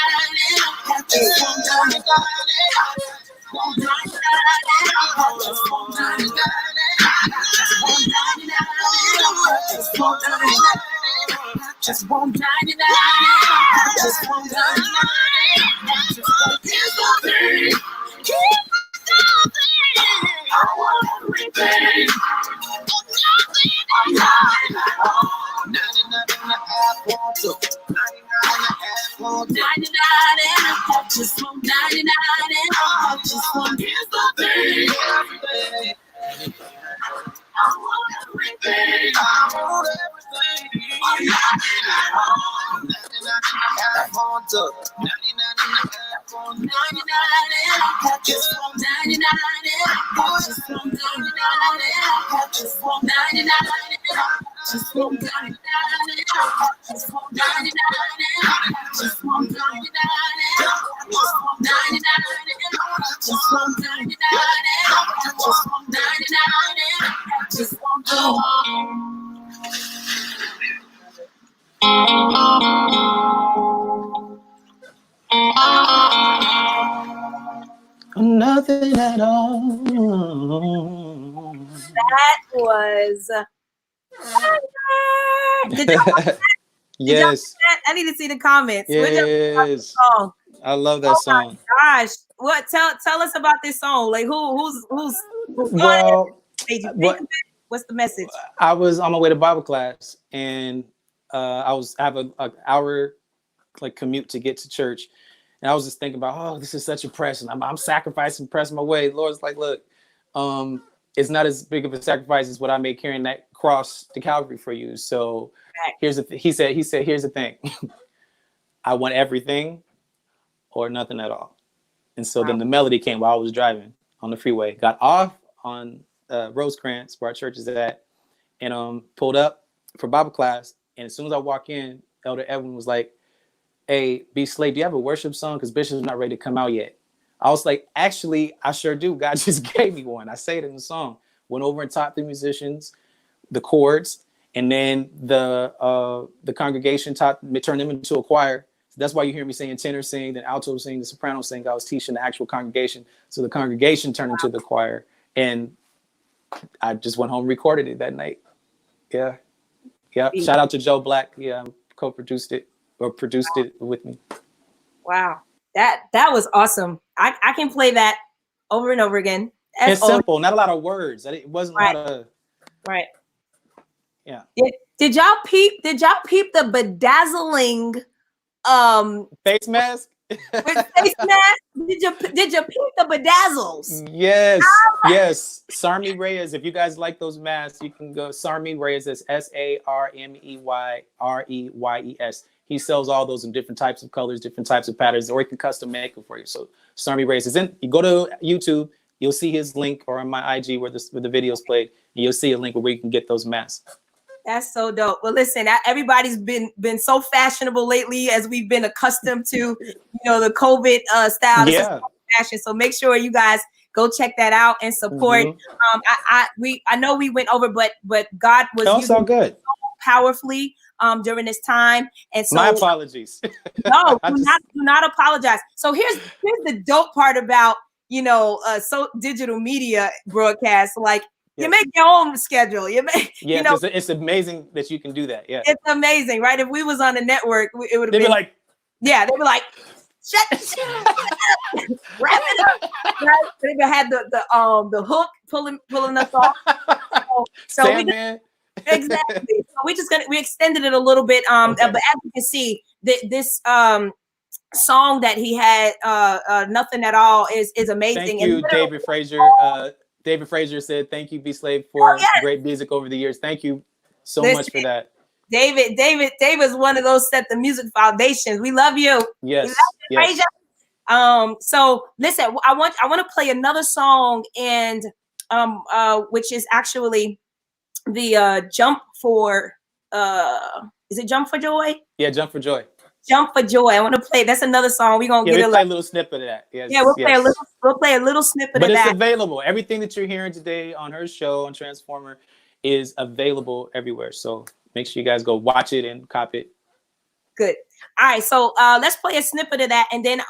I just want 99. I just want 99. Just want 99. Just want 99. Just want 99. Here's the thing. Here's the thing. I want everything. I'm nothing at all. 99 and a half want to. 99 and a half want to. 99 and a half just want 99 and I just want. Here's the thing. I want everything. I want everything. I'm nothing at want 99. Just want 99. Just want 99. Just want 99. Just want 99. Just want 99. Just want 99. Just want Nothing at all. That was. Did y'all watch that? Yes. I need to see the comments. Yes. I love that song. Gosh, what? Tell us about this song. Like who's well, what's the message? I was on my way to Bible class, and I have an hour like commute to get to church, and I was just thinking about, oh, this is such a pressing. I'm sacrificing, pressing my way. The Lord's like, look, it's not as big of a sacrifice as what I made carrying that cross to Calvary for you. So here's the he said, here's the thing. I want everything or nothing at all. And so then the melody came while I was driving on the freeway, got off on Rosecrans, where our church is at, and pulled up for Bible class. And as soon as I walk in, Elder Edwin was like, hey, B.Slade, do you have a worship song? Because Bishop's not ready to come out yet. I was like, actually, I sure do. God just gave me one. I say it in the song. Went over and taught the musicians the chords, and then the congregation turned them into a choir. So that's why you hear me saying tenor sing, then alto sing, the soprano sing. I was teaching the actual congregation. So the congregation turned into the choir, and I just went home and recorded it that night. Yeah. Shout out to Joe Black. Yeah, co-produced it or produced it with me. Wow. That was awesome. I can play that over and over again. It's simple, not a lot of words. It wasn't a lot of right. Yeah. Did y'all peep the bedazzling face mask? With face mask? Did you peep the bedazzles? Yes. Yes. Sarmi Reyes. If you guys like those masks, you can go Sarmi Reyes. That's SARMEYREYES. He sells all those in different types of colors, different types of patterns, or he can custom make them for you. So Sarmi Reyes is in. You go to YouTube, you'll see his link, or on my IG where the video's played, and you'll see a link where you can get those masks. That's so dope. Well, listen, everybody's been so fashionable lately, as we've been accustomed to, the COVID style. This is fashion. So make sure you guys go check that out and support. Mm-hmm. I know we went over, but God was using so good, so powerfully during this time. And so my apologies. No, do not apologize. So here's the dope part about so digital media broadcasts. Like, you make your own schedule. It's amazing that you can do that. Yeah, it's amazing, right? If we was on a network, it would have been like, they'd be like, shut wrap it up. Right? They had the hook pulling us off. So exactly. So we extended it a little bit. But as you can see, this song that he had, Nothing at All, is amazing. Thank you, David Frazier. David Frazier said, thank you, B.Slade, for great music over the years. Thank you so much for that. David's one of those set the music foundations. We love you. Yes. We love you, Frazier. So listen, I want to play another song, and which is actually the Jump for is it Jump for Joy? Yeah, Jump for Joy. Jump for Joy. I want to play. That's another song. We're gonna play a little snippet of that. Yes, we'll play a little snippet of that. But it's available. Everything that you're hearing today on her show on Transformer is available everywhere. So make sure you guys go watch it and cop it. Good. All right. So let's play a snippet of that, and then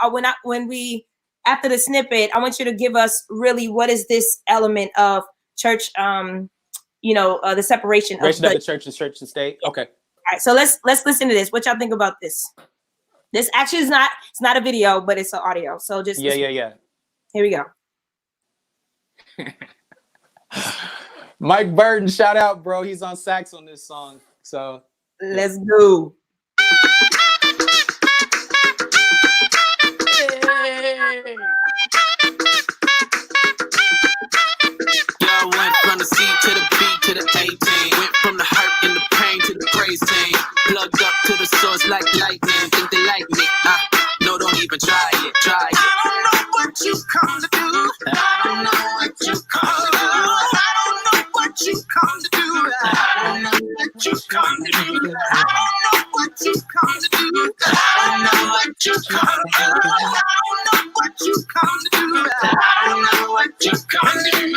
after the snippet, I want you to give us really what is this element of church. The separation of the church and state. Okay. All right, so let's listen to this. What y'all think about this? This actually it's not a video, but it's an audio. So just yeah. Here we go. Mike Burton, shout out, bro. He's on sax on this song. So let's go. I went from the C to the B to the A team. Went from the hurt and the pain to the praise team. Plugged up to the source like lightning. Think they like me? No, don't even try it. I don't know what you come to do. I don't know what you come to do. I don't know what you come to do. do. I don't know what you come to do. I don't know what you come to do. I don't know what you come to do. I don't know what you come to do. I don't know what you come to do.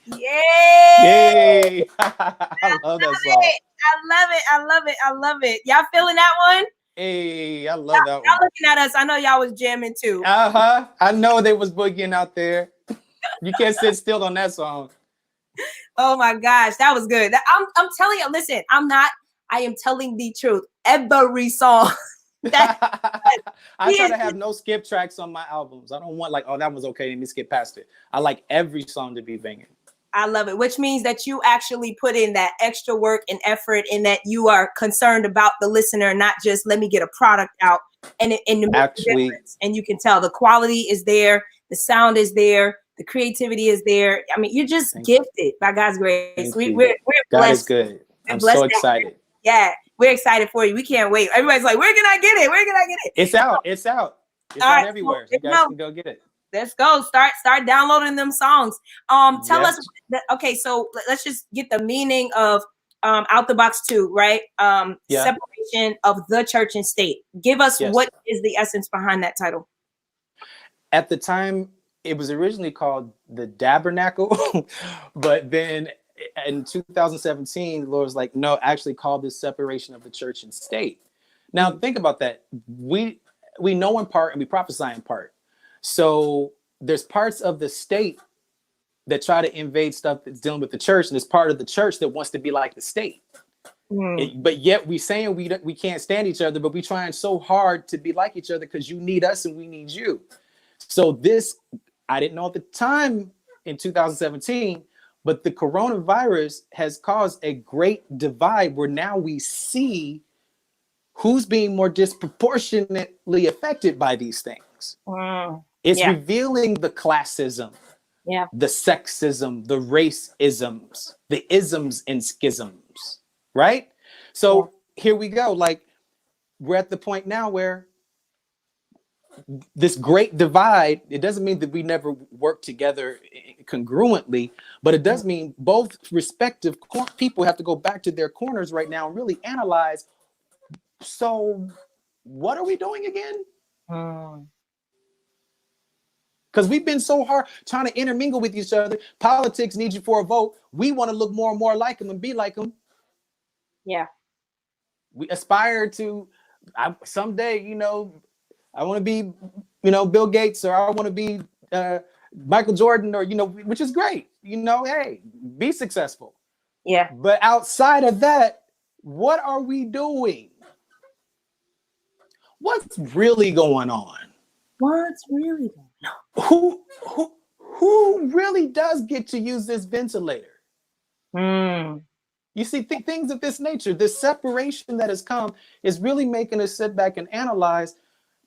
Yay! I love that song. I love it. Y'all feeling that one? Hey, I love that one. Y'all looking at us. I know y'all was jamming too. I know they was boogieing out there. You can't sit still on that song. Oh my gosh, that was good. I'm telling you, listen, I am telling the truth. Every song. I try to have no skip tracks on my albums. I don't want like, oh, that was okay, let me skip past it. I like every song to be banging. I love it, which means that you actually put in that extra work and effort, and that you are concerned about the listener, not just let me get a product out. And Actually, and you can tell the quality is there, the sound is there, the creativity is there. I mean, you're just gifted by God's grace. We're God blessed. is good. I'm so excited. Yeah, we're excited for you. We can't wait. Everybody's like, where can I get it? Where can I get it? It's out. It's out. It's all out right, everywhere. You guys can go get it. Let's go. Start downloading them songs. Tell us. Okay, so let's just get the meaning of Out the Box 2, right? Separation of the church and state. Give us what is the essence behind that title. At the time, it was originally called the Tabernacle, but then in 2017, the Lord was like, no, actually call this separation of the church and state. Now, think about that. We know in part and we prophesy in part. So there's parts of the state that try to invade stuff that's dealing with the church, and there's part of the church that wants to be like the state. But yet we saying we can't stand each other, but we trying so hard to be like each other because you need us and we need you. So this, I didn't know at the time in 2017, but the coronavirus has caused a great divide where now we see who's being more disproportionately affected by these things. It's revealing the classism, the sexism, the racisms, the isms and schisms, right? So here we go. Like, we're at the point now where this great divide, it doesn't mean that we never work together congruently, but it does mean both respective people have to go back to their corners right now and really analyze, so what are we doing again? Because we've been so hard trying to intermingle with each other. Politics needs you for a vote. We want to look more and more like them and be like them. Yeah. We aspire to, someday, I want to be, Bill Gates, or I want to be Michael Jordan, or, which is great. Hey, be successful. Yeah. But outside of that, what are we doing? What's really going on? What's really going on? Who really does get to use this ventilator? You see, things of this nature, this separation that has come is really making us sit back and analyze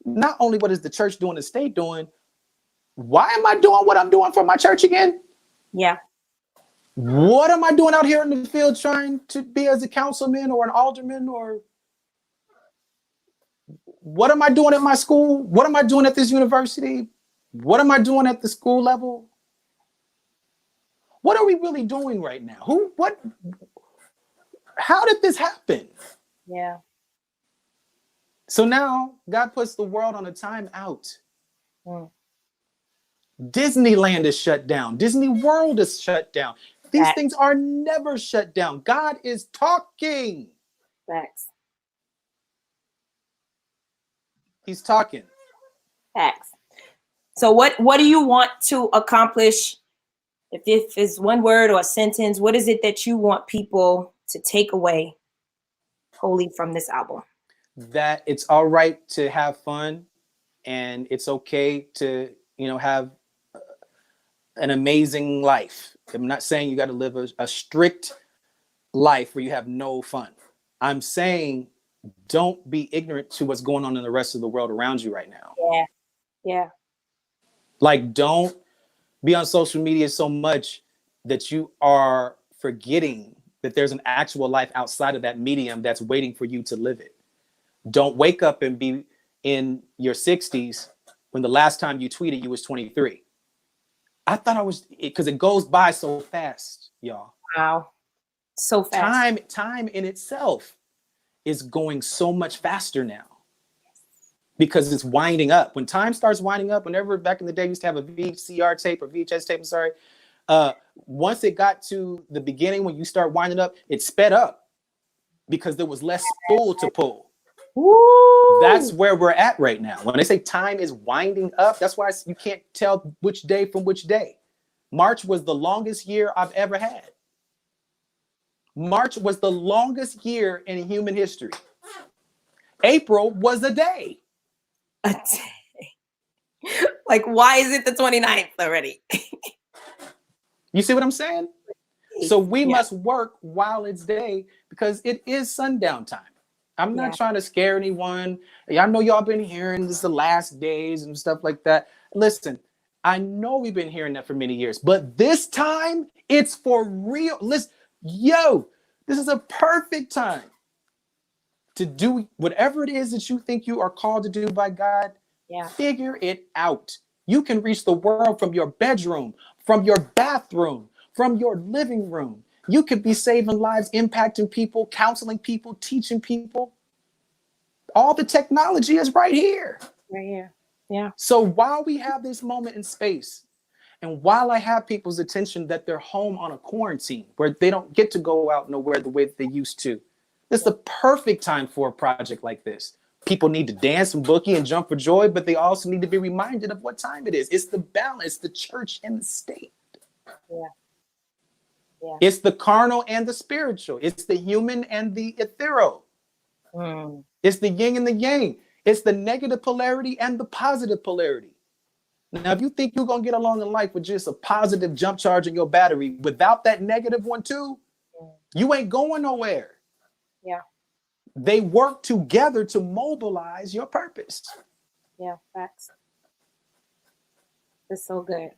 not only what is the church doing, the state doing, why am I doing what I'm doing for my church again? Yeah. What am I doing out here in the field trying to be as a councilman or an alderman, or what am I doing at my school? What am I doing at this university? What am I doing at the school level? What are we really doing right now? How did this happen? Yeah. So now God puts the world on a timeout. Mm. Disneyland is shut down. Disney World is shut down. These Facts. things are never shut down. God is talking. Facts. He's talking. Facts. So what do you want to accomplish? If it's one word or a sentence, what is it that you want people to take away wholly from this album? That it's all right to have fun, and it's okay to, have an amazing life. I'm not saying you got to live a strict life where you have no fun. I'm saying don't be ignorant to what's going on in the rest of the world around you right now. Yeah. Yeah. Like, don't be on social media so much that you are forgetting that there's an actual life outside of that medium that's waiting for you to live it. Don't wake up and be in your 60s when the last time you tweeted you was 23. I thought I was, because it goes by so fast, y'all. Wow. So fast. Time in itself is going so much faster now because it's winding up. When time starts winding up, whenever back in the day you used to have a VCR tape or VHS tape, I'm sorry. Once it got to the beginning, when you start winding up, it sped up because there was less spool to pull. Woo! That's where we're at right now. When they say time is winding up, that's why you can't tell which day from which day. March was the longest year I've ever had. March was the longest year in human history. April was a day. A day. Like, why is it the 29th already? You see what I'm saying? So we must work while it's day because it is sundown time. I'm not trying to scare anyone. I know y'all been hearing this is the last days and stuff like that. Listen, I know we've been hearing that for many years, but this time it's for real. Listen, this is a perfect time to do whatever it is that you think you are called to do by God. Yeah. Figure it out. You can reach the world from your bedroom, from your bathroom, from your living room. You could be saving lives, impacting people, counseling people, teaching people. All the technology is right here. Right here. Yeah. So while we have this moment in space, and while I have people's attention that they're home on a quarantine where they don't get to go out nowhere the way that they used to, this is the perfect time for a project like this. People need to dance and boogie and jump for joy, but they also need to be reminded of what time it is. It's the balance, the church and the state. Yeah. Yeah. It's the carnal and the spiritual. It's the human and the ethereal. Mm. It's the yin and the yang. It's the negative polarity and the positive polarity. Now, if you think you're going to get along in life with just a positive jump charge in your battery without that negative one too, you ain't going nowhere. Yeah. They work together to mobilize your purpose. Yeah, facts. It's so good.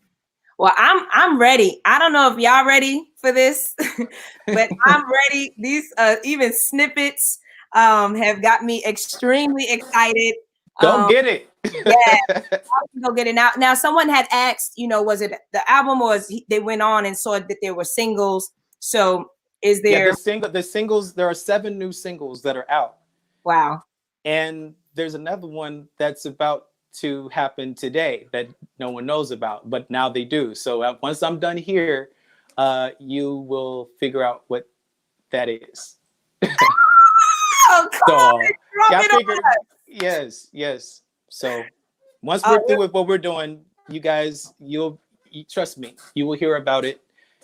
Well, I'm ready. I don't know if y'all ready for this, but I'm ready. These even snippets have got me extremely excited. Go get it. Yeah, go get it. Now, someone had asked, was it the album, or they went on and saw that there were singles? So is there? Yeah, the singles. There are 7 new singles that are out. Wow. And there's another one that's about to happen today that no one knows about, but now they do. So once I'm done here, you will figure out what that is. Oh, so yeah, I figured, yes. So once we're through with what we're doing, you guys, you trust me, you will hear about it.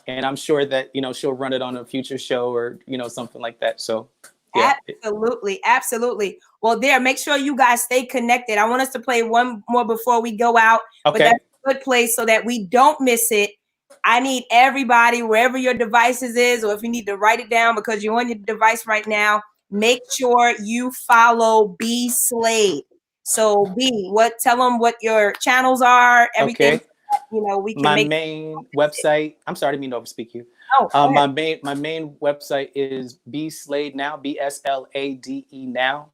And I'm sure that, she'll run it on a future show or, something like that. So yeah. Absolutely. Well, make sure you guys stay connected. I want us to play one more before we go out. Okay. But that's a good place so that we don't miss it. I need everybody, wherever your devices is, or if you need to write it down because you're on your device right now, make sure you follow B.Slade. So tell them what your channels are, everything. Okay. We can main website. I'm sorry, I didn't mean to overspeak you. My main website is BSlade now, BSlade now.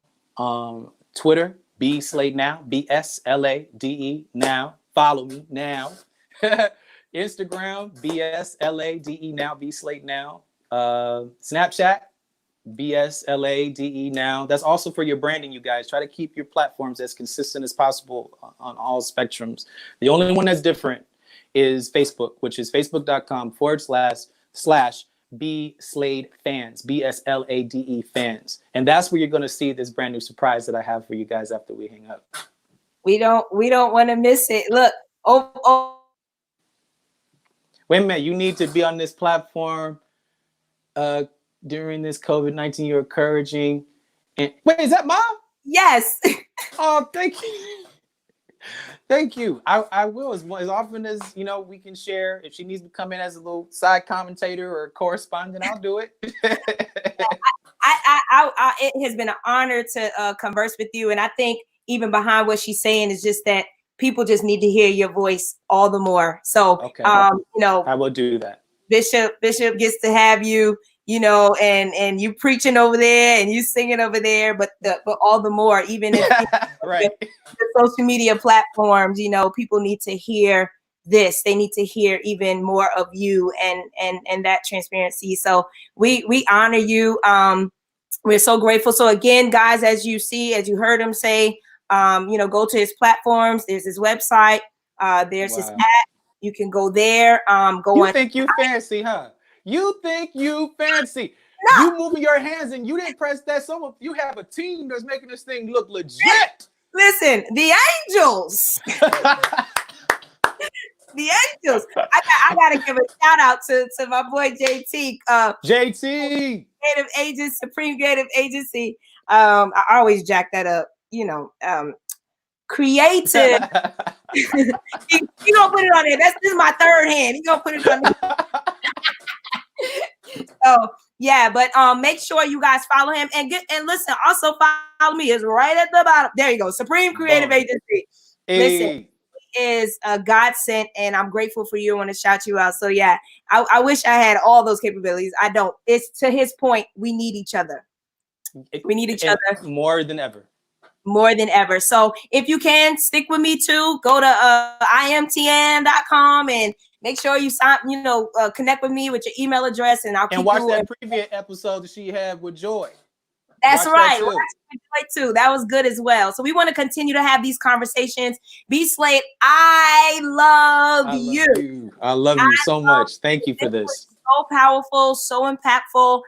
Twitter, BSlade now, BSlade now. Follow me now. Instagram, BSLADE now, B.Slade now. Snapchat, BSLADE now. That's also for your branding, you guys. Try to keep your platforms as consistent as possible on all spectrums. The only one that's different is Facebook, which is facebook.com// B.Slade fans, BSLADE fans. And that's where you're going to see this brand new surprise that I have for you guys after we hang up. We don't want to miss it. Look, Wait a minute, you need to be on this platform during this COVID-19. You're encouraging. And wait, is that Mom? Yes. Oh, thank you. Thank you. I will as often as we can share. If she needs to come in as a little side commentator or correspondent, I'll do it. It has been an honor to converse with you, and I think even behind what she's saying is just that people just need to hear your voice all the more. So, okay. I will do that. Bishop gets to have you, and you preaching over there and you singing over there, but all the more, even if right. the social media platforms, people need to hear this. They need to hear even more of you and that transparency. So we honor you. We're so grateful. So again, guys, as you heard him say, go to his platforms. There's his website. There's his app. You can go there. You think you fancy, huh? You think you fancy. No. You moving your hands and you didn't press that. You have a team that's making this thing look legit. Listen, the angels. The angels. I gotta give a shout out to my boy JT. JT. Creative Agents, Supreme Creative Agency. I always jack that up. Creative. He gonna put it on there. This is my third hand. He gonna put it on there. So yeah, but make sure you guys follow him and listen. Also follow me. It's right at the bottom. There you go. Supreme Creative Agency. Hey. Listen, he is a godsend, and I'm grateful for you. I want to shout you out. So yeah, I wish I had all those capabilities. I don't. It's to his point. We need each other. We need each other more than ever. More than ever. So if you can stick with me too, go to imtn.com and make sure you sign, connect with me with your email address, and I'll keep watch that previous episode that she had with Joy. That's right. Watch Joy too. That was good as well. So we want to continue to have these conversations. B.Slade, I love you. I love you so much. Thank you for this. So powerful, so impactful.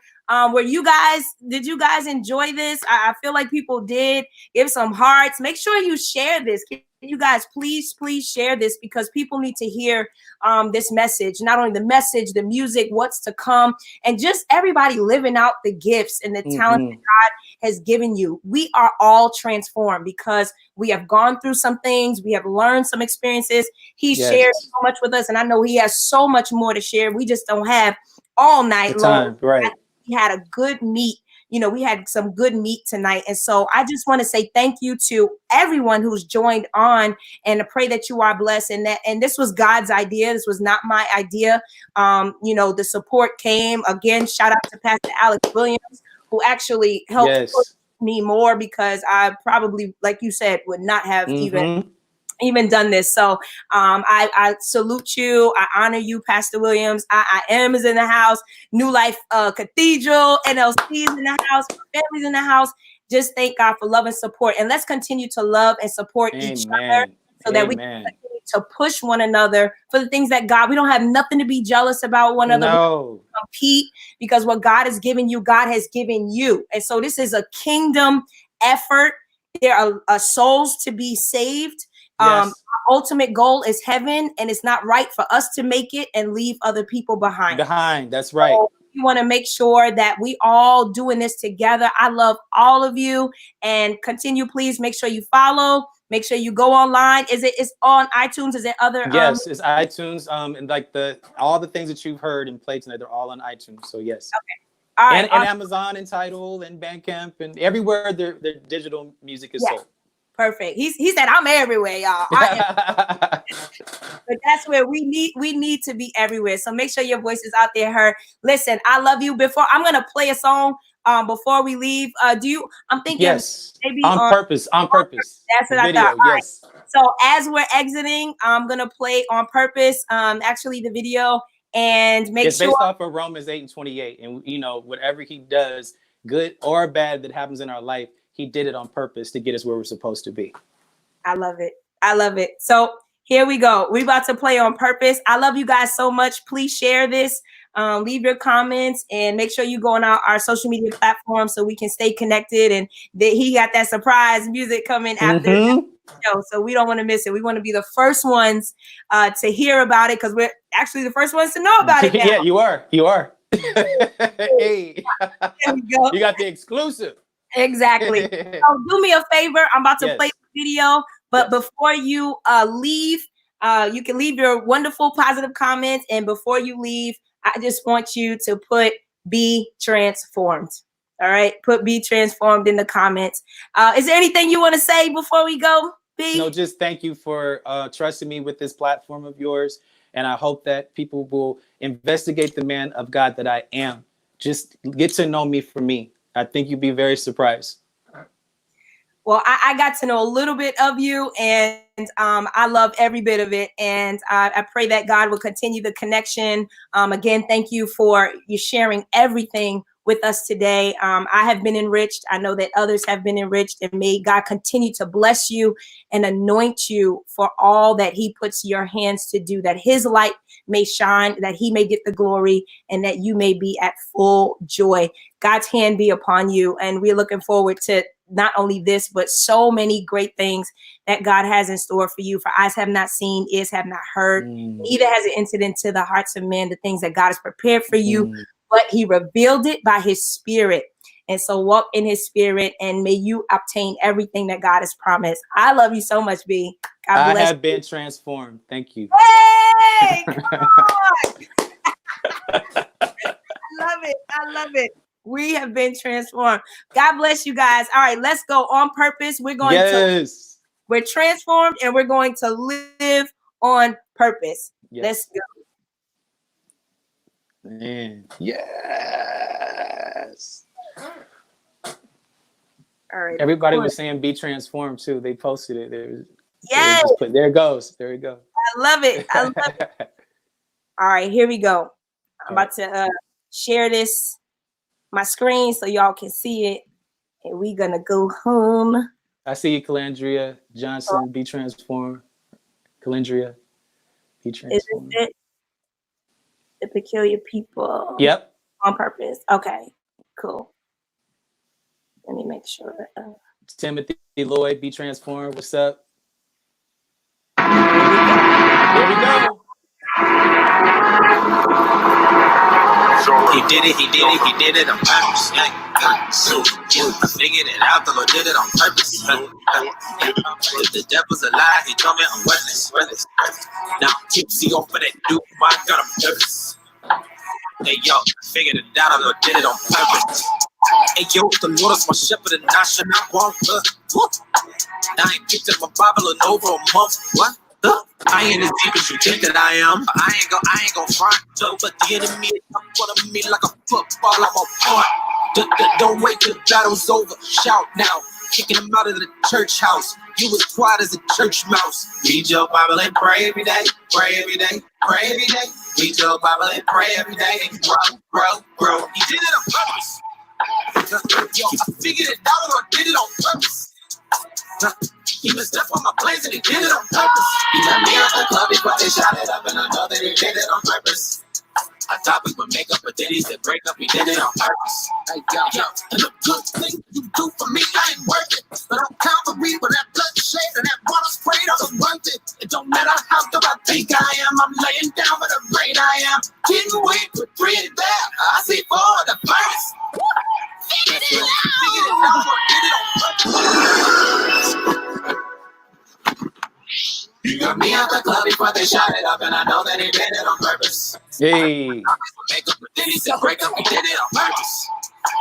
Did you guys enjoy this? I feel like people did. Give some hearts. Make sure you share this. Can you guys please share this, because people need to hear this message. Not only the message, the music, what's to come, and just everybody living out the gifts and the talent that God has given you. We are all transformed because we have gone through some things. We have learned some experiences. He shared so much with us, and I know he has so much more to share. We just don't have all night long. Right. We had a good meat. We had some good meat tonight. And so I just want to say thank you to everyone who's joined on, and I pray that you are blessed. And this was God's idea. This was not my idea. The support came. Again, shout out to Pastor Alex Williams, who actually helped push me more, because I probably, like you said, would not have even done this. So I salute you. I honor you, Pastor Williams. I am is in the house. New Life Cathedral, NLC is in the house. Families in the house. Just thank God for love and support. And let's continue to love and support each other, so that we can continue to push one another for the things that we don't have nothing to be jealous about one another. No. Compete, because what God has given you, God has given you. And so this is a kingdom effort. There are souls to be saved. Our ultimate goal is heaven, and it's not right for us to make it and leave other people behind. That's right. So we want to make sure that we all doing this together. I love all of you, and continue. Please make sure you follow. Make sure you go online. It's on iTunes? Is it other? Yes, it's iTunes. And like all the things that you've heard and played tonight, they're all on iTunes. So yes. Okay. All right. And Amazon and Tidal and Bandcamp and everywhere their digital music is sold. Perfect. He said, I'm everywhere, y'all. But that's where we need to be everywhere. So make sure your voice is out there heard. Listen, I love you. Before I'm gonna play a song before we leave. I'm thinking Yes. maybe On purpose. That's what I Video, thought. yes. Right. So as we're exiting, I'm gonna play On Purpose, actually the video, and make it's sure based off of Romans 8:28. And you know, whatever he does, good or bad that happens in our life, he did it on purpose to get us where we're supposed to be. I love it. I love it. So here we go. We're about to play On Purpose. I love you guys so much. Please share this. Leave your comments and make sure you go on our social media platforms so we can stay connected. And he got that surprise music coming after the show, so we don't want to miss it. We want to be the first ones to hear about it because we're actually the first ones to know about it now. Yeah, you are. Hey. There we go. You got the exclusive. Exactly. So do me a favor. I'm about to play the video, but before you leave, you can leave your wonderful positive comments. And before you leave, I just want you to put "Be Transformed." All right, put "Be Transformed" in the comments. Is there anything you want to say before we go, B? No, just thank you for trusting me with this platform of yours. And I hope that people will investigate the man of God that I am. Just get to know me for me. I think you'd be very surprised. Well, I got to know a little bit of you, and I love every bit of it. And I pray that God will continue the connection. Again, thank you for you sharing everything with us today. I have been enriched. I know that others have been enriched, and may God continue to bless you and anoint you for all that he puts your hands to do, that his light may shine, that he may get the glory, and that you may be at full joy. God's hand be upon you. And we're looking forward to not only this, but so many great things that God has in store for you. For eyes have not seen, ears have not heard, neither has it entered into the hearts of men, the things that God has prepared for you, but he revealed it by his spirit. And so walk in his spirit, and may you obtain everything that God has promised. I love you so much, B. God bless I have been transformed. Thank you. Hey, come on. I love it. We have been transformed. God bless you guys. All right, let's go. On Purpose. We're going we're transformed, and we're going to live on purpose. Let's go. Man. Yes. All right. Everybody was saying "Be transformed" too. They posted it. There it goes. There we go. I love it. All right, here we go. I'm about to share my screen so y'all can see it, and we're gonna go home. I see you, Calandria Johnson. Be transformed. Calandria, be transformed. Is it the peculiar people? Yep. On Purpose. Okay, cool. Let me make sure. Timothy Lloyd, be transformed. What's up? There we go. He did it on purpose. I figured it out, the Lord did it on purpose. If the devil's a lie, he told me I'm worthless. Now I'm tipsy off of that dude, I got him nervous. Hey yo, figured it out, the Lord did it on purpose. Hey yo, the Lord is my shepherd and I shall not want. I ain't picked up my Bible in over a month. What? I ain't as deep as you think that I am. I ain't gon' front. But the enemy is in front of me like a football. I'm a part. Don't wait till the battle's over. Shout now. Kicking him out of the church house. You was quiet as a church mouse. Read your Bible and pray every day. Pray every day. Pray every day. Read your Bible and pray every day. And grow. He did it on purpose. Yo, I figured it out or did it on purpose. He was up on my plans and he did it on purpose. He let me out the club before they shot it up, and I know that he did it on purpose. I thought we would make up, but then he said break up, he did it on purpose. Hey, yo, and the good thing you do for me, I ain't worth it. But I'm Calvary with that blood shade and that water sprayed, I was worth it. It don't matter how good I think I am, I'm laying down with the rate I am. Didn't wait for 3 there, I see 4 in the first. Figured it out, did it on purpose. You got me out the club before they shot it up, and I know that he did it on purpose. Hey. Make up, but then he said break up, he did it on purpose.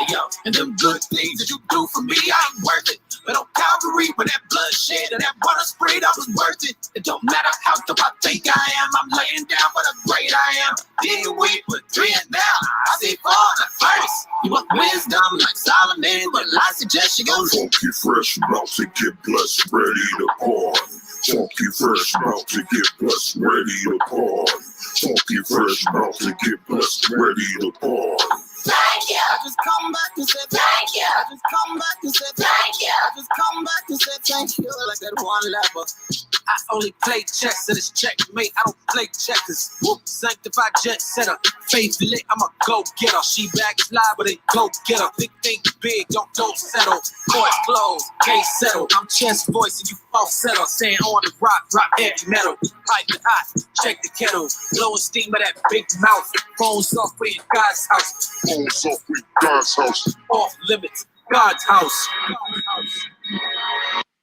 Yo, and them good things that you do for me, I ain't worth it. But on Calvary, when that bloodshed and that water sprayed, I was worth it. It don't matter how tough I think I am, I'm laying down for the great I am. Didn't wait for 3 and now, I see 4 the first. You want wisdom like Solomon, but I suggest you go. Funky fresh, about to get blessed, ready to party. Funky fresh, about to get blessed, ready to party. Funky fresh, about to get blessed, ready to party. Thank you. I just come back to say thank you. I just come back to say thank you. I just come back to say thank you. Like that one level. I only play chess and it's checkmate. I don't play checkers. Woo. Sanctified jet setter. Faith lit, I'm a go-getter. She backslide, but they go-getter. Big think big, don't settle. Voice closed, can't settle. I'm chest voice and you falsetto. Saying on the rock heavy metal. Pipe it hot, check the kettle. Blowing steam of that big mouth. Phones off, we in God's house. Phones off, we God's house. Off limits, God's house.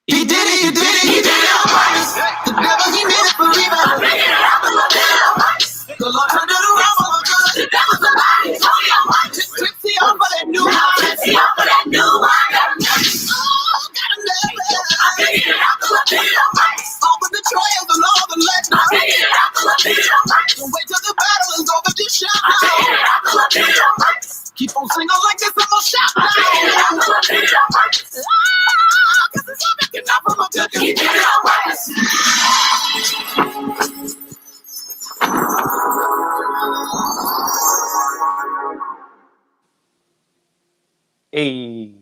He did it, he did it, he did it on purpose. The devil, he did it for evil. I figured it out, the Lord did it on purpose. The Lord turned it around for my good. The devil's a lie, he's only on purpose. Tipsy on for that new wine. Tipsy on for that new wine. Got him nervous. Oh, got him nervous. I figured it out, the Lord did it on purpose. All the betrayals and all the legends. I figured it out, the Lord did it on purpose. Don't wait till the battle is over, just shout. I figured it out, the Lord did it on purpose. Keep on singing like this, I'm gonna shout. I figured it out, the Lord did it on purpose. Cause it's all making up from a good. He did it on purpose. Hey.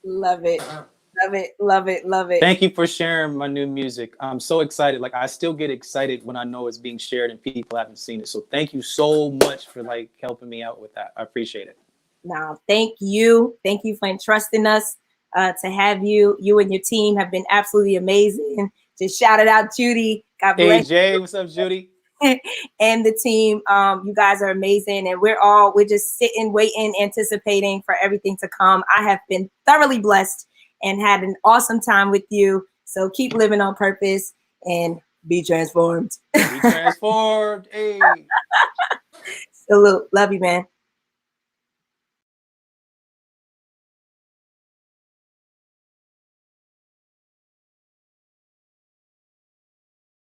Love it. Love it. Love it. Love it. Thank you for sharing my new music. I'm so excited. Like, I still get excited when I know it's being shared and people haven't seen it. So thank you so much for like helping me out with that. I appreciate it. Now, thank you. Thank you for entrusting us to have you. You and your team have been absolutely amazing. Just shout it out, Judy. God bless. Hey, Jay, what's up, Judy? And the team, you guys are amazing. And we're just sitting, waiting, anticipating for everything to come. I have been thoroughly blessed and had an awesome time with you. So keep living on purpose and be transformed. Be transformed. Hey. Salute. Love you, man.